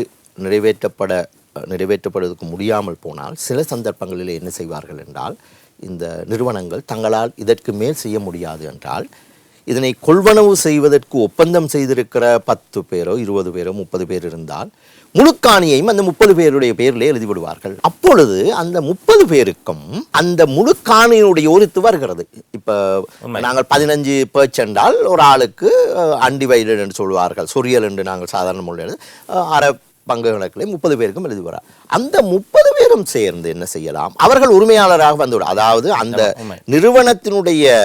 B: நிறைவேற்றப்படுவதற்கு முடியாமல் போனால் சில சந்தர்ப்பங்களில் என்ன செய்வார்கள் என்றால், இந்த நிறுவனங்கள் தங்களால் இதற்கு மேல் செய்ய முடியாது என்றால் இதனை கொள்வனவு செய்வதற்கு ஒப்பந்தம் செய்திருக்கிற 10 பேரோ 20 பேரோ 30 பேர் இருந்தால் முழுக்காணியையும் அந்த 30 பேருடைய பேரிலே எழுதிவிடுவார்கள். அப்பொழுது அந்த 30 பேருக்கும் அந்த முழுக்காணியினுடைய ஒருத்து வருகிறது. இப்போ நாங்கள் 15% ஒரு ஆளுக்கு அன்டிவைடட் என்று சொல்வார்கள், சொரியல் என்று நாங்கள் சாதாரண மொழியில் அரை பங்கு கணக்கிலே 30 பேருக்கும் எழுதி வர அந்த 30 பேரும் சேர்ந்து என்ன செய்யலாம், அவர்கள் உரிமையாளராக வந்துவிடும். அதாவது அந்த நிறுவனத்தினுடைய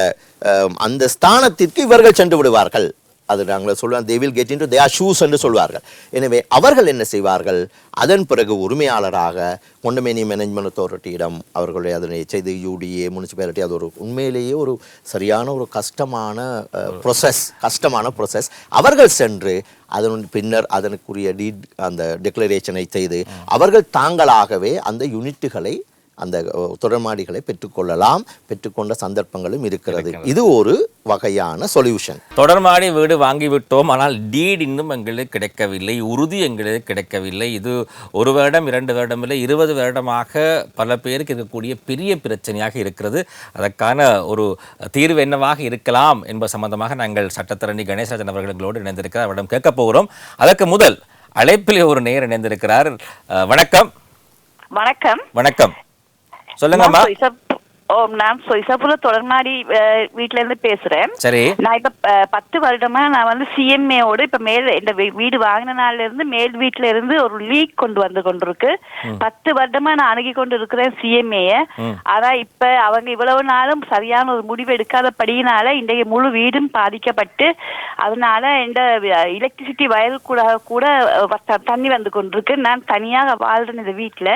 B: அந்த ஸ்தானத்திற்கு இவர்கள் சென்று விடுவார்கள். அது நாங்கள் சொல்லுவோம், they will get into their shoes என்று சொல்வார்கள். எனவே அவர்கள் என்ன செய்வார்கள், அதன் பிறகு உரிமையாளராக கொண்டோமினியம் மேனேஜ்மெண்ட் அத்தாரிட்டியிடம் அவர்களுடைய அதனை செய்து யூடிஏ முனிசிபாலிட்டி, அது ஒரு உண்மையிலேயே ஒரு சரியான ஒரு கஷ்டமான ப்ரொசஸ். அவர்கள் சென்று அதன் பின்னர் அதனுக்குரிய அந்த டிக்ளரேஷனை செய்து அவர்கள் தாங்களாகவே அந்த யூனிட்டுகளை அந்த தொடர்மாடிகளை பெற்றுக்கொண்ட சந்தர்ப்பங்களும் இருக்கிறது. இது ஒரு வகையான சொல்யூஷன்.
A: தொடர்மாடி வீடு வாங்கிவிட்டோம், ஆனால் டீட் இன்னும் எங்களுக்கு கிடைக்கவில்லை, உறுதி எங்களுக்கு கிடைக்கவில்லை. இது 1 வருடம் 2 வருடம் இல்லை 20 வருடமாக பல பேருக்கு இருக்கக்கூடிய பெரிய பிரச்சனையாக இருக்கிறது. அதற்கான ஒரு தீர்வு என்னவாக இருக்கலாம் என்பது சம்பந்தமாக நாங்கள் சட்டத்தரணி கணேசராஜன் அவர்களோடு இணைந்திருக்கிறார், அவரிடம் கேட்க போகிறோம். அதற்கு முதல் அழைப்பிலே ஒரு நேர் இணைந்திருக்கிறார். வணக்கம்.
C: வணக்கம்.
A: வணக்கம், சொல்லுங்கம்மா.
C: நான் சொய்சாபுர தொடர்மாடி வீட்டுல இருந்து பேசுறேன்.
A: சரி.
C: நான் இப்ப 10 வருடமா நான் வந்து சிஎம்ஏவோடு இப்ப மேல் இந்த வீடு வாங்கின நாள்ல இருந்து மேல் வீட்டுல இருந்து ஒரு லீக் கொண்டு வந்து கொண்டிருக்கு. 10 வருடமா நான் அணுகி கொண்டு இருக்கிறேன் சிஎம்ஏ. ஆனா இப்ப அவங்க இவ்வளவு நாளும் சரியான ஒரு முடிவு எடுக்காதபடியினால இன்றைய முழு வீடும் பாதிக்கப்பட்டு அதனால இந்த எலக்ட்ரிசிட்டி வயல் கூட தண்ணி வந்து கொண்டிருக்கு. நான் தனியாக வாழ்றேன் இந்த வீட்டுல.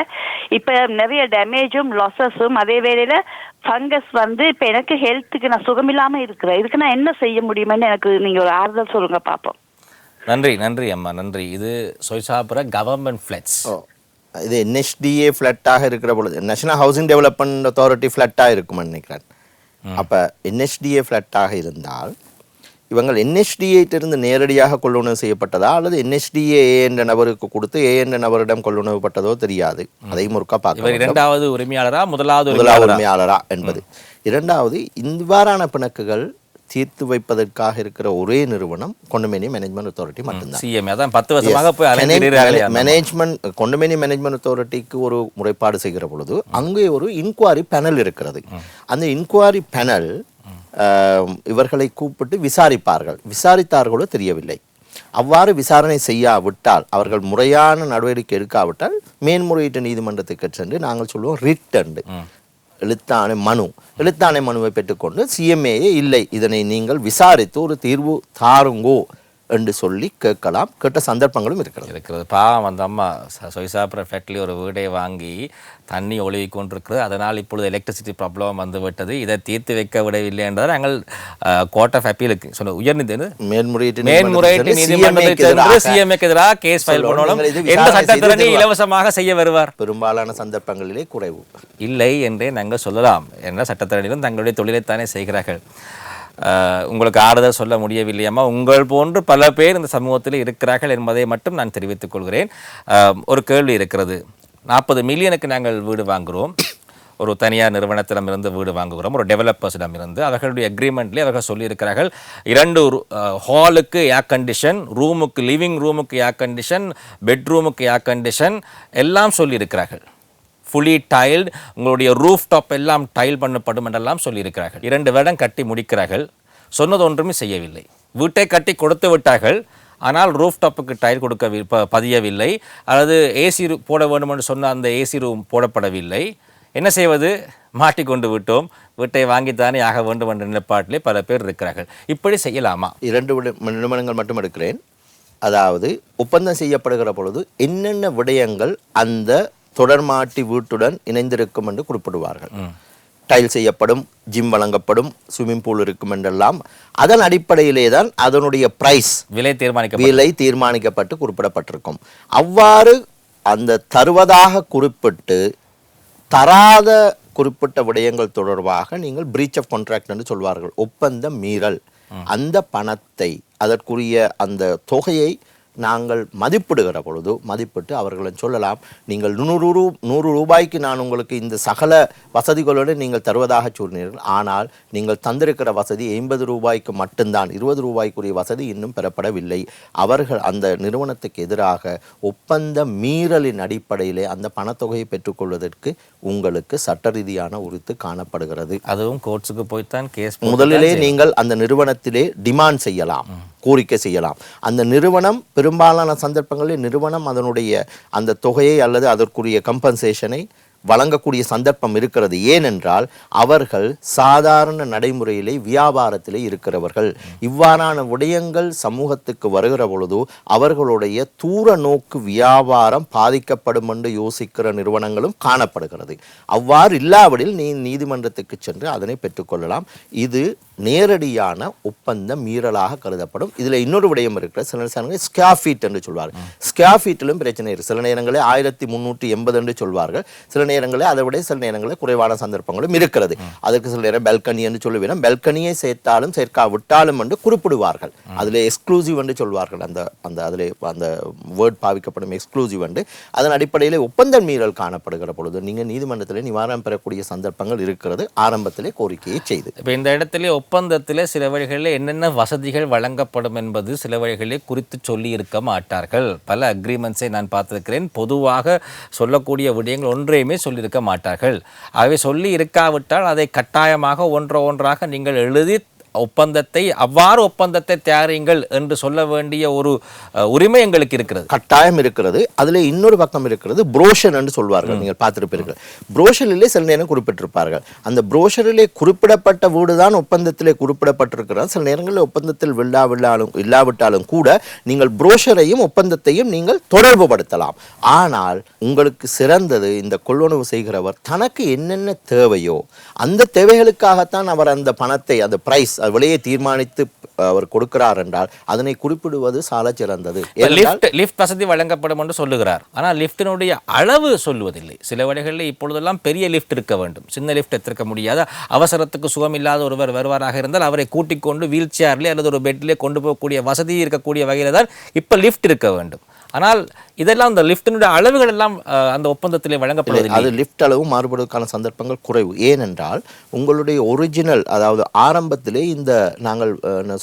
C: இப்ப நிறைய டேமேஜும் லாசஸும் அதே வேளையில ஃபங்கஸ் வந்து இப்ப எனக்கு ஹெல்த்துக்கு நான் சுகமில்லாம இருக்கிறேன். இதுக்கு நான் என்ன செய்ய முடியுமென்னு எனக்கு நீங்க ஒரு ஆறுதல் சொல்லுங்க பாப்போம்.
A: நன்றி அம்மா, நன்றி. இது சொய்சாபுர கவர்மெண்ட் ஃபிளாட்ஸ்.
B: இது NHDA ஃபிளாட்டாக இருக்கிற பொழுது நேஷனல் ஹவுசிங் டெவலப்மெண்ட் அத்தாரிட்டி ஃபிளாட்டாக இருக்கும்னு நினைக்கிறேன். அப்போ NHDA ஃபிளாட்டாக இருந்தால் இவங்கள் NHDA-ட்டிருந்து நேரடியாக கொள்ளுணர்வு செய்யப்பட்டதா அல்லது NHDA என்ற நபருக்கு கொடுத்து என்ற நபரிடம் கொள்ளுணர்வு பட்டதோ தெரியாது. அதையும் ஒருக்கா பார்க்க.
A: இரண்டாவது உரிமையாளரா முதலாவது
B: உரிமையாளரா என்பது. இரண்டாவது, இவ்வாறான பிணக்குகள் தீர்த்து வைப்பதற்காக இருக்கிற ஒரே நிறுவனம் கொண்டோமினியம் மேனேஜ்மெண்ட் அத்தாரிட்டி மட்டும்தான். கொண்டோமினியம் மேனேஜ்மெண்ட் அத்தாரிட்டிக்கு ஒரு முறைப்பாடு செய்கிற பொழுது அங்கே ஒரு இன்குவாரி பேனல் இருக்கிறது. அந்த இன்குவாரி பேனல் இவர்களை கூப்பிட்டு விசாரித்தார்களோ தெரியவில்லை. அவ்வாறு விசாரணை செய்யாவிட்டால், அவர்கள் முறையான நடவடிக்கை எடுக்காவிட்டால் மேன்முறையீட்டு நீதிமன்றத்துக்கு சென்று நாங்கள் சொல்லுவோம் ரிட் அண்டு எழுத்தாணை மனுவை பெற்றுக்கொண்டு சிஎம்ஏ இல்லை, இதனை நீங்கள் விசாரித்து ஒரு தீர்வு தாருங்கோ என்று சொல்லி கேட்ட சந்தர்ப்பங்களும் இருக்கிறது.
A: பாவம், அந்த அம்மா சொய்சாபுர ஃபேக்ட்ரி ஒரு வீடை வாங்கி தண்ணி ஒழுகி கொண்டிருக்கிறது. அதனால் இப்பொழுது எலக்ட்ரிசிட்டி ப்ராப்ளம் வந்து விட்டது. இதை தீர்த்து வைக்க விடவில்லை என்றால் நாங்கள் கோர்ட் ஆஃப் அப்பீலுக்கு மேன்முறையீட்டு நீதிமன்றத்தை சென்று சிஎம்ஏக்கு எதிராக கேஸ் ஃபைல் பண்ணணும். எந்த சட்டத்திறனி இலவசமாக செய்ய வருவார்?
B: பெரும்பாலான சந்தர்ப்பங்களிலே குறைவு
A: இல்லை என்றே நாங்கள் சொல்லலாம். என்ற சட்டத்திறனிலும் தங்களுடைய தொழிலைத்தானே செய்கிறார்கள். உங்களுக்கு ஆறுதல் சொல்ல முடியவில்லையம்மா. உங்கள் போன்று பல பேர் இந்த சமூகத்தில் இருக்கிறார்கள் என்பதை மட்டும் நான் தெரிவித்துக் கொள்கிறேன். ஒரு கேள்வி இருக்கிறது. 40 மில்லியனுக்கு நாங்கள் வீடு வாங்குகிறோம். ஒரு தனியார் நிறுவனத்திடமிருந்து வீடு வாங்குகிறோம், ஒரு டெவலப்பர்ஸிடமிருந்து. அவர்களுடைய அக்ரிமெண்ட்லேயே அவர்கள் சொல்லியிருக்கிறார்கள் 2 ஹாலுக்கு ஏர் கண்டிஷன், ரூமுக்கு லிவிங் ரூமுக்கு ஏர் கண்டிஷன், பெட்ரூமுக்கு ஏர் கண்டிஷன் எல்லாம் சொல்லியிருக்கிறார்கள். ஃபுல்லி டைல்டு, உங்களுடைய ரூஃப் டாப் எல்லாம் டைல் பண்ணப்படும் என்றெல்லாம் சொல்லியிருக்கிறார்கள். 2 வருடம் கட்டி முடிக்கிறார்கள், சொன்னது ஒன்றுமே செய்யவில்லை. வீட்டை கட்டி கொடுத்து விட்டார்கள், ஆனால் ரூஃப் டாப்புக்கு டைல் கொடுக்க பதியவில்லை, அல்லது ஏசி போட வேண்டும் என்று சொன்ன அந்த ஏசி ரூம் போடப்படவில்லை. என்ன செய்வது, மாட்டிக்கொண்டு விட்டோம், வீட்டை வாங்கித்தானே ஆக வேண்டும் என்ற நிலைப்பாட்டிலே பல பேர் இருக்கிறார்கள். இப்படி செய்யலாமா?
B: 2 நிறுவனங்கள் மட்டும் எடுக்கிறேன். அதாவது ஒப்பந்தம் செய்யப்படுகிற பொழுது என்னென்ன விடயங்கள் அந்த தொடர்மாட்டி வீட்டுடன் இணைந்திருக்கும் என்று குறிப்பிடுவார்கள். டைல் செய்யப்படும், ஜிம் வழங்கப்படும், ஸ்விம்மிங் பூல் இருக்கும் என்றெல்லாம் அதன் அடிப்படையிலே தான் அதனுடைய பிரைஸ் விலை தீர்மானிக்கப்பட்டு குறிப்பிடப்பட்டிருக்கும். அவ்வாறு அந்த தருவதாக குறிப்பிட்டு தராத குறிப்பிட்ட விடயங்கள் தொடர்பாக நீங்கள் பிரீச் ஆஃப் கான்ட்ராக்ட் என்று சொல்வார்கள், ஒப்பந்த மீறல். அந்த பணத்தை, அதற்குரிய அந்த தொகையை நாங்கள் மதிப்பிடுகிற பொழுது மதிப்பிட்டு அவர்களிடம் சொல்லலாம், நீங்கள் 100 ரூபாய்க்கு நான் உங்களுக்கு இந்த சகல வசதிகளோடு நீங்கள் தருவதாக சொன்னீர்கள், ஆனால் நீங்கள் தந்திருக்கிற வசதி 80 ரூபாய்க்கு மட்டும்தான், 20 ரூபாய்க்குரிய வசதி இன்னும் பெறப்படவில்லை. அவர்கள் அந்த நிறுவனத்துக்கு எதிராக ஒப்பந்த மீறலின் அடிப்படையிலே அந்த பணத்தொகையை பெற்றுக்கொள்வதற்கு உங்களுக்கு சட்ட ரீதியான உரித்து காணப்படுகிறது.
A: அதுவும் கோர்ட்ஸுக்கு போய்த்தான் கேஸ்.
B: முதலிலே நீங்கள் அந்த நிறுவனத்திலே டிமாண்ட் செய்யலாம், கோரிக்கை செய்யலாம். அந்த நிறுவனம் பெரும்பாலான சந்தர்ப்பங்களில் நிறுவனம் அதனுடைய அந்த தொகையை அல்லது அதற்குரிய கம்பன்சேஷனை வழங்கக்கூடிய சந்தர்ப்பம் இருக்கிறது. ஏனென்றால் அவர்கள் சாதாரண நடைமுறையிலே வியாபாரத்திலே இருக்கிறவர்கள். இவ்வாறான விடயங்கள் சமூகத்துக்கு வருகிற பொழுது அவர்களுடைய தூர நோக்கு வியாபாரம் பாதிக்கப்படும் என்று யோசிக்கிற நிறுவனங்களும் காணப்படுகிறது. அவ்வாறு இல்லாவிடில் நீதிமன்றத்துக்கு சென்று அதனை பெற்றுக்கொள்ளலாம். இது நேரடியான ஒப்பந்த மீறலாக கருதப்படும். இதில் இன்னொரு விடயம் இருக்கிற, சில நேரங்களில் ஸ்கொயர் ஃபீட் என்று சொல்வார்கள். ஸ்கொயர் ஃபீட்டிலும் பிரச்சனை இருக்குது. சில நேரங்களில் 1380 என்று சொல்வார்கள், சில நேரங்களில் அதை விட சில நேரங்களில் குறைவான சந்தர்ப்பங்களும் இருக்கிறது. அதற்கு சில நேரம் பெல்கனி என்று சொல்லுவேன், பெல்கனியை சேர்த்தாலும் சேர்க்காவிட்டாலும் என்று குறிப்பிடுவார்கள். அதில் எக்ஸ்க்ளூசிவ் என்று சொல்வார்கள். அந்த அதில் அந்த வேர்ட் பாவிக்கப்படும் எக்ஸ்க்ளூசிவ் என்று. அதன் அடிப்படையில் ஒப்பந்த மீறல் காணப்படுகிற பொழுது நீங்கள் நீதிமன்றத்தில் நிவாரணம் பெறக்கூடிய சந்தர்ப்பங்கள் இருக்கிறது, ஆரம்பத்திலே கோரிக்கையை செய்து.
A: இப்போ இந்த இடத்துல ஒப்பந்தத்தில் சில வழிகளில் என்னென்ன வசதிகள் வழங்கப்படும் என்பது சில வழிகளில் குறித்து சொல்லி இருக்க மாட்டார்கள். பல அக்ரிமெண்ட்ஸை நான் பார்த்திருக்கிறேன், பொதுவாக சொல்லக்கூடிய விடயங்கள் ஒன்றையுமே சொல்லியிருக்க மாட்டார்கள். ஆகவே சொல்லி இருக்காவிட்டால் அதை கட்டாயமாக ஒன்றாக நீங்கள் எழுதி அவ்வாறு ஒப்பந்தத்தை தயாரியுங்கள் என்று சொல்ல வேண்டிய ஒரு உரிமை எங்களுக்கு இருக்கிறது,
B: கட்டாயம் இருக்கிறது. அதில் இன்னொரு பக்கம் இருக்கிறது, புரோஷர் என்று சொல்வார்கள். நீங்கள் பார்த்திருப்பீர்கள், புரோஷரிலே சில நேரம் குறிப்பிட்டிருப்பார்கள். அந்த புரோஷரிலே குறிப்பிடப்பட்ட வீடு தான் ஒப்பந்தத்திலே குறிப்பிடப்பட்டிருக்கிறது. சில நேரங்களில் ஒப்பந்தத்தில் இல்லாவிட்டாலும் கூட நீங்கள் புரோஷரையும் ஒப்பந்தத்தையும் நீங்கள் தொடர்பு படுத்தலாம். ஆனால் உங்களுக்கு சிறந்தது இந்த கொள்வனவு செய்கிறவர் தனக்கு என்னென்ன தேவையோ அந்த தேவைகளுக்காகத்தான் அவர் அந்த பணத்தை, அந்த பிரைஸ் விலையை தீர்மானித்து அவர் கொடுக்கிறார் என்றால் அதனை குறிப்பிடுவது சால சிறந்தது.
A: லிஃப்ட் வசதி வழங்கப்படும் என்று சொல்லுகிறார், ஆனால் லிஃப்டினுடைய அளவு சொல்லுவதில்லை. சில வழிகளில் இப்பொழுதெல்லாம் பெரிய லிஃப்ட் இருக்க வேண்டும், சின்ன லிஃப்ட் எடுத்திருக்க முடியாது. அவசரத்துக்கு சுகம் இல்லாத ஒருவர் வருவாராக இருந்தால் அவரை கூட்டிக் கொண்டு வீல் சேர்லே அல்லது ஒரு பெட்லேயே கொண்டு போகக்கூடிய வசதி இருக்கக்கூடிய வகையில் தான் இப்போ லிஃப்ட் இருக்க வேண்டும். ஆனால் இதெல்லாம் இந்த லிஃப்டினுடைய அளவுகள் எல்லாம் அந்த ஒப்பந்தத்திலே வழங்கப்படுவதில்லை.
B: அது லிஃப்ட் அளவு மாறுபடுவதற்கான சந்தர்ப்பங்கள் குறைவு. ஏனென்றால் உங்களுடைய ஒரிஜினல், அதாவது ஆரம்பத்திலே இந்த நாங்கள்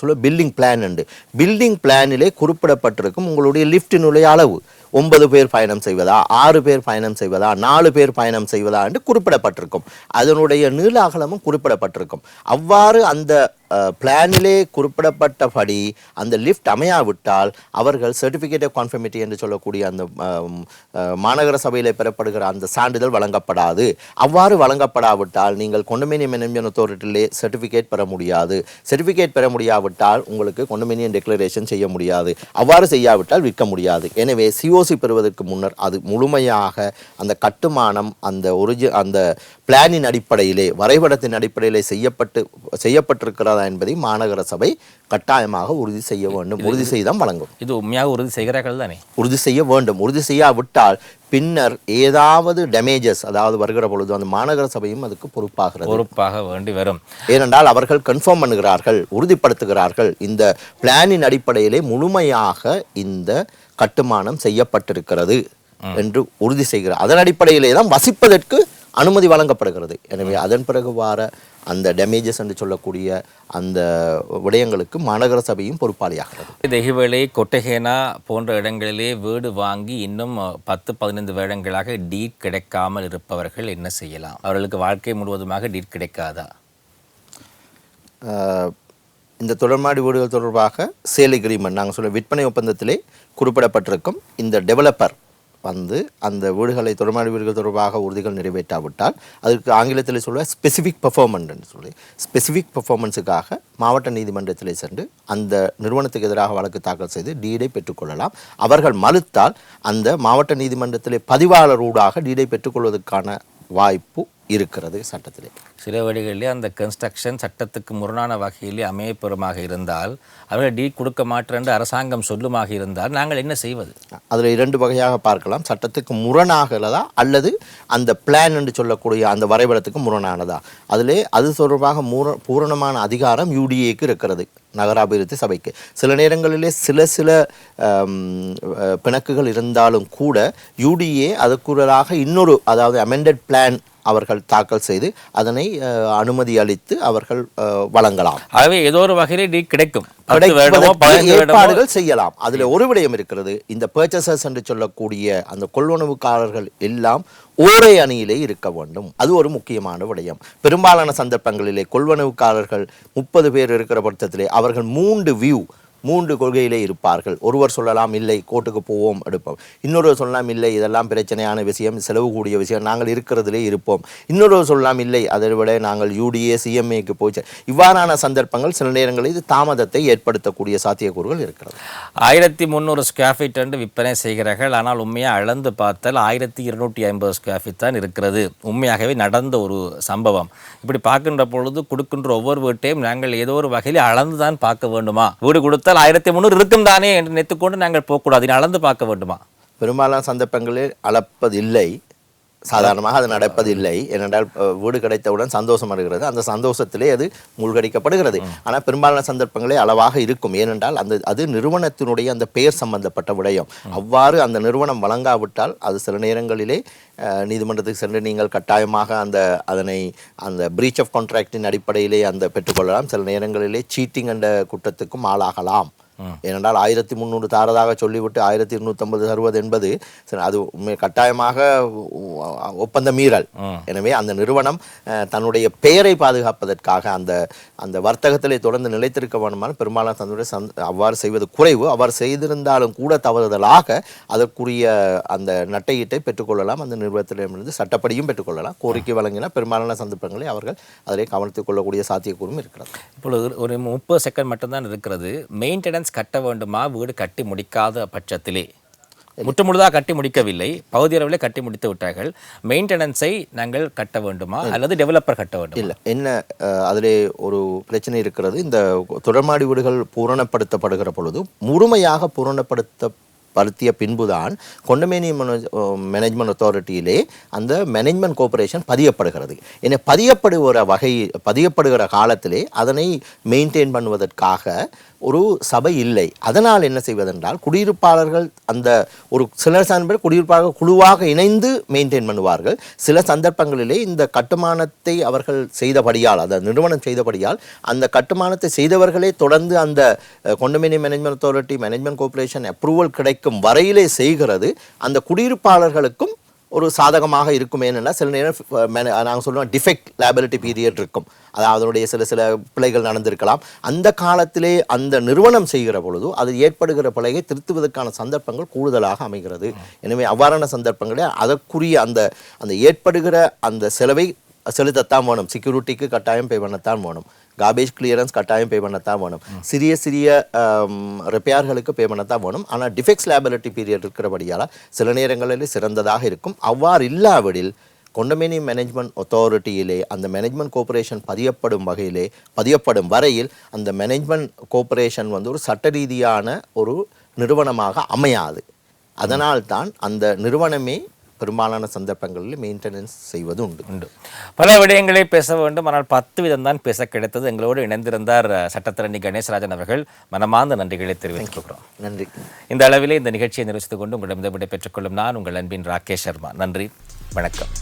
B: சொல்ல பில்டிங் பிளான் உண்டு, பில்டிங் பிளானிலே குறிப்பிடப்பட்டிருக்கும் உங்களுடைய லிஃப்டினுடைய அளவு 9 பேர் பயணம் செய்வதா, 6 பேர் பயணம் செய்வதா, 4 பேர் பயணம் செய்வதா என்று குறிப்பிடப்பட்டிருக்கும். அதனுடைய நீள அகலமும் குறிப்பிடப்பட்டிருக்கும். அவ்வாறு அந்த பிளானிலே குறிப்பிடப்பட்டபடி அந்த லிஃப்ட் அமையாவிட்டால் அவர்கள் சர்டிஃபிகேட் ஆஃப் கான்ஃபர்மிட்டி என்று சொல்லக்கூடிய அந்த மாநகர சபையில் பெறப்படுகிற அந்த சான்றிதழ் வழங்கப்படாது. அவ்வாறு வழங்கப்படாவிட்டால் நீங்கள் கொண்டோமினியம் மேனேஜ்மென்ட் அத்தாரிட்டியிலே சர்டிஃபிகேட் பெற முடியாது. சர்டிஃபிகேட் பெற முடியாவிட்டால் உங்களுக்கு கொண்டோமினியம் டிக்ளரேஷன் செய்ய முடியாது. அவ்வாறு செய்யாவிட்டால் விற்க முடியாது. எனவே சிஓசி பெறுவதற்கு முன்னர் அது முழுமையாக அந்த கட்டுமானம் அந்த பிளானின் அடிப்படையிலே, வரைபடத்தின் அடிப்படையிலே செய்யப்பட்டிருக்கிறதா என்பதை மாநகர சபை கட்டாயமாக உறுதி செய்ய வேண்டும். உறுதி செய்தான் வழங்கும்.
A: இது உண்மையாக உறுதி செய்கிறார்கள் தானே?
B: உறுதி செய்ய வேண்டும். உறுதி செய்யாவிட்டால் பின்னர் ஏதாவது டேமேஜஸ், அதாவது வருகிற பொழுது அந்த மாநகர சபையும் அதுக்கு பொறுப்பாக
A: வேண்டி வரும்.
B: ஏனென்றால் அவர்கள் கன்ஃபார்ம் பண்ணுகிறார்கள், உறுதிப்படுத்துகிறார்கள் இந்த பிளானின் அடிப்படையிலே முழுமையாக இந்த கட்டுமானம் செய்யப்பட்டிருக்கிறது என்று உறுதி செய்கிறார். அதன் அடிப்படையிலே தான் வசிப்பதற்கு அனுமதி வழங்கப்படுகிறது. எனவே அதன் பிறகு வார அந்த டேமேஜஸ் என்று சொல்லக்கூடிய அந்த விடயங்களுக்கு மாநகர சபையும் பொறுப்பாளியாகிறது.
A: இதேவேளை கொட்டகேனா போன்ற இடங்களிலே வீடு வாங்கி இன்னும் 10-15 வருடங்களாக டீட் கிடைக்காமல் இருப்பவர்கள் என்ன செய்யலாம்? அவர்களுக்கு வாழ்க்கை முழுவதுமாக டீட் கிடைக்காதா?
B: இந்த தொடர்மாடி வீடுகள் தொடர்பாக சேல் அக்ரீமெண்ட் நாங்கள் சொல்ல விற்பனை ஒப்பந்தத்திலே குறிப்பிடப்பட்டிருக்கும். இந்த டெவலப்பர் வந்து அந்த வீடுகளை தொடர்மாடி வீடுகள் தொடர்பாக உறுதிகள் நிறைவேற்றாவிட்டால் அதற்கு ஆங்கிலத்தில் சொல்ல ஸ்பெசிஃபிக் பெர்ஃபார்மன்ஸ்ன்னு சொல்லி ஸ்பெசிஃபிக் பெர்ஃபார்மன்ஸுக்காக மாவட்ட நீதிமன்றத்திலே சென்று அந்த நிறுவனத்துக்கு எதிராக வழக்கு தாக்கல் செய்து டீடை பெற்றுக்கொள்ளலாம். அவர்கள் மறுத்தால் அந்த மாவட்ட நீதிமன்றத்திலே பதிவாளர் ஊடாக டீடை பெற்றுக்கொள்வதற்கான வாய்ப்பு இருக்கிறது சட்டத்திலே.
A: சில வழிகளிலே அந்த கன்ஸ்ட்ரக்ஷன் சட்டத்துக்கு முரணான வகையிலே அமையப்பெறுமாக இருந்தால் அவர்கள் டீட் கொடுக்க மாட்டேன் என்று அரசாங்கம் சொல்லுமாக இருந்தால் நாங்கள் என்ன செய்வது?
B: அதில் 2 வகையாக பார்க்கலாம். சட்டத்துக்கு முரணாகிறதா அல்லது அந்த பிளான் என்று சொல்லக்கூடிய அந்த வரைபடத்துக்கு முரணானதா. அதிலே அது தொடர்பாக பூரணமான அதிகாரம் யூடிஏக்கு இருக்கிறது, நகராபிவிருத்தி சபைக்கு. சில நேரங்களிலே சில பிணக்குகள் இருந்தாலும் கூட யூடிஏ அதுக்குறாக இன்னொரு அதாவது அமெண்டட் பிளான் அவர்கள் தாக்கல் செய்து அதனை அனுமதி அளித்து அவர்கள் வழங்கலாம்.
A: ஆகவே ஏதோ ஒரு வகையிலே டீட் கிடைக்கும்,
B: ஏற்பாடுகள் செய்யலாம். அதுல ஒரு விடயம் இருக்கிறது. இந்த பர்ச்சேசர்ஸ் என்று சொல்லக்கூடிய அந்த கொள்வனவுக்காரர்கள் எல்லாம் ஒரே அணியிலே இருக்க வேண்டும். அது ஒரு முக்கியமான விடயம். பெரும்பாலான சந்தர்ப்பங்களிலே கொள்வனவுக்காரர்கள் 30 பேர் இருக்கிற பட்சத்திலே அவர்கள் 3 கொள்கையிலே இருப்பார்கள். ஒருவர் சொல்லலாம் இல்லை கோர்ட்டுக்கு போவோம் எடுப்போம், இன்னொருவர் சொல்லலாம் இல்லை இதெல்லாம் பிரச்சனையான விஷயம், செலவு கூடிய விஷயம், நாங்கள் இருக்கிறதுலே இருப்போம். இன்னொருவர் சொல்லலாம் இல்லை அதை விட நாங்கள் யூடிஏ சிஎம்ஏக்கு போச்சு. இவ்வாறான சந்தர்ப்பங்கள் சில நேரங்களில் இது தாமதத்தை ஏற்படுத்தக்கூடிய சாத்தியக்கூறுகள் இருக்கிறது.
A: 1300 ஸ்கொயர் ஃபீட் என்று விற்பனை செய்கிறார்கள். ஆனால் உண்மையாக அளந்து பார்த்தால் 1250 ஸ்கொயர் ஃபீட் தான் இருக்கிறது. உண்மையாகவே நடந்த ஒரு சம்பவம். இப்படி பார்க்கின்ற பொழுது கொடுக்கின்ற ஒவ்வொரு வீட்டையும் நாங்கள் ஏதோ ஒரு வகையில் அளந்து தான் பார்க்க வேண்டுமா? வீடு கொடுத்தால் 1300 இருக்கும் தானே என்று நினைத்துக்கொண்டு நாங்கள் போகக்கூடாது, அளந்து பார்க்க வேண்டுமா?
B: பெரும்பாலான சந்தர்ப்பங்களில் அளப்பதில்லை, சாதாரணமாக அது நடப்பதில்லை. ஏனென்றால் வீடு கிடைத்தவுடன் சந்தோஷம் அடைகிறது, அந்த சந்தோஷத்திலே அது மூழ்கடிக்கப்படுகிறது. ஆனால் பெரும்பாலான சந்தர்ப்பங்களே அளவாக இருக்கும். ஏனென்றால் அது நிறுவனத்தினுடைய அந்த பெயர் சம்பந்தப்பட்ட விடயம். அவ்வாறு அந்த நிறுவனம் வழங்காவிட்டால் அது சில நேரங்களிலே நீதிமன்றத்துக்கு சென்று நீங்கள் கட்டாயமாக அந்த பிரீச் ஆஃப் கான்ட்ராக்டின் அடிப்படையிலே அந்த பெற்றுக்கொள்ளலாம். சில நேரங்களிலே சீட்டிங் என்ற குற்றத்துக்கும் ஆளாகலாம். ஏனென்றால் 1300 தாரதாக சொல்லிவிட்டு 1250 தருவது என்பது அது கட்டாயமாக ஒப்பந்த மீறல். எனவே அந்த நிறுவனம் தன்னுடைய பெயரை பாதுகாப்பதற்காக அந்த வர்த்தகத்திலே தொடர்ந்து நிலைத்திருக்க வேண்டுமானால் பெரும்பாலான தன்னுடைய அவ்வாறு செய்வது குறைவு. அவர் செய்திருந்தாலும் கூட தவறுதலாக அதற்குரிய அந்த நட்டையீட்டை பெற்றுக்கொள்ளலாம். அந்த நிறுவனத்திடமிருந்து சட்டப்படியும் பெற்றுக்கொள்ளலாம். கோரிக்கை வழங்கினால் பெரும்பாலான சந்தர்ப்பங்களை அவர்கள் அதிலே கவனித்துக் கொள்ளக்கூடிய சாத்தியக்கூறும் இருக்கிறது.
A: இப்பொழுது ஒரு 30 செகண்ட் மட்டும்தான் இருக்கிறது. மெயின்டெனன்ஸ் கட்ட வேண்டுமா? வீடு கட்டி முடிக்காத பட்சத்திலே, முழுதாக கட்டி முடிக்கவில்லை, பகுதி அளவிலே கட்டி முடித்து விட்டார்கள், மெயின்டெனன்ஸை நாங்கள் கட்ட வேண்டுமா அல்லது டெவலப்பர் கட்ட வேண்டும்?
B: இல்லை, என்ன அதிலே ஒரு பிரச்சனை இருக்கிறது. இந்த தொடர்மாடி வீடுகள் பூரணப்படுத்தப்படுகிற பொழுது முழுமையாக பூரணப்படுத்திய பின்புதான் கொண்டோமினியம் மேனேஜ்மெண்ட் அத்தாரிட்டியிலே அந்த மேனேஜ்மெண்ட் கோஆபரேஷன் பதியப்படுகிறது. என பதியப்படுகிற காலத்திலே அதனை மெயின்டைன் பண்ணுவதற்காக ஒரு சபை இல்லை. அதனால் என்ன செய்வதென்றால் குடியிருப்பாளர்கள் ஒரு சில சந்தர்ப்பங்கள் குடியிருப்பாளர்கள் குழுவாக இணைந்து மெயின்டைன் பண்ணுவார்கள். சில சந்தர்ப்பங்களிலே இந்த கட்டுமானத்தை அவர்கள் செய்தபடியால், அந்த நிறுவனம் செய்தபடியால் அந்த கட்டுமானத்தை செய்தவர்களே தொடர்ந்து அந்த condominium management authority management cooperation approval கிடைக்கும் வரையிலே செய்கிறது. அந்த குடியிருப்பாளர்களுக்கும் ஒரு சாதகமாக இருக்கும். ஏனென்றால் சில நேரம் நாங்கள் சொல்லுவோம் டிஃபெக்ட் லைபிலிட்டி பீரியட் இருக்கும். அதாவது அதனுடைய சில பிழைகள் நடந்திருக்கலாம். அந்த காலத்திலே அந்த நிறுவனம் செய்கிற பொழுது அது ஏற்படுகிற பிழையை திருத்துவதற்கான சந்தர்ப்பங்கள் கூடுதலாக அமைகிறது. எனவே அவ்வாறான சந்தர்ப்பங்களில் அதற்குரிய அந்த ஏற்படுகிற அந்த செலவை செலுத்தத்தான் வேணும். செக்யூரிட்டிக்கு கட்டாயம் பே பண்ணத்தான் வேணும். கார்பேஜ் கிளியரன்ஸ் கட்டாயம் பே பண்ணத்தான் வேணும். சிறிய ரிப்பேர்களுக்கு பே பண்ணத்தான் வேணும். ஆனால் டிஃபெக்ட்ஸ் லைபிலிட்டி பீரியட் இருக்கிறபடியால் சில நேரங்களில் சிறந்ததாக இருக்கும். அவ்வாறு இல்லாவிடில் கொண்டோமினியம் மேனேஜ்மெண்ட் அத்தாரிட்டியிலே அந்த மேனேஜ்மெண்ட் கோஆபரேஷன் பதியப்படும் வரையில் அந்த மேனேஜ்மெண்ட் கோஆபரேஷன் ஒரு சட்ட ரீதியான ஒரு நிறுவனமாக அமையாது. அதனால்தான் அந்த நிறுவனமே பெரும்பாலான சந்தர்ப்பங்களில் மெயின்டெனன்ஸ் செய்வது உண்டு.
A: பல விடயங்களை பேச வேண்டும், ஆனால் 10 வீதம் தான் பேச கிடைத்தது. எங்களோடு இணைந்திருந்தார் சட்டத்தரணி கணேசராஜன் அவர்கள். மனமார்ந்த நன்றிகளை தெரிவித்துக்கிறோம்.
B: நன்றி.
A: இந்த அளவிலே இந்த நிகழ்ச்சியை நிறுத்திக் கொண்டு உங்களிடம் விடை பெற்றுக்கொள்ளும் நான் உங்கள் அன்பின் ராகேஷ் சர்மா. நன்றி, வணக்கம்.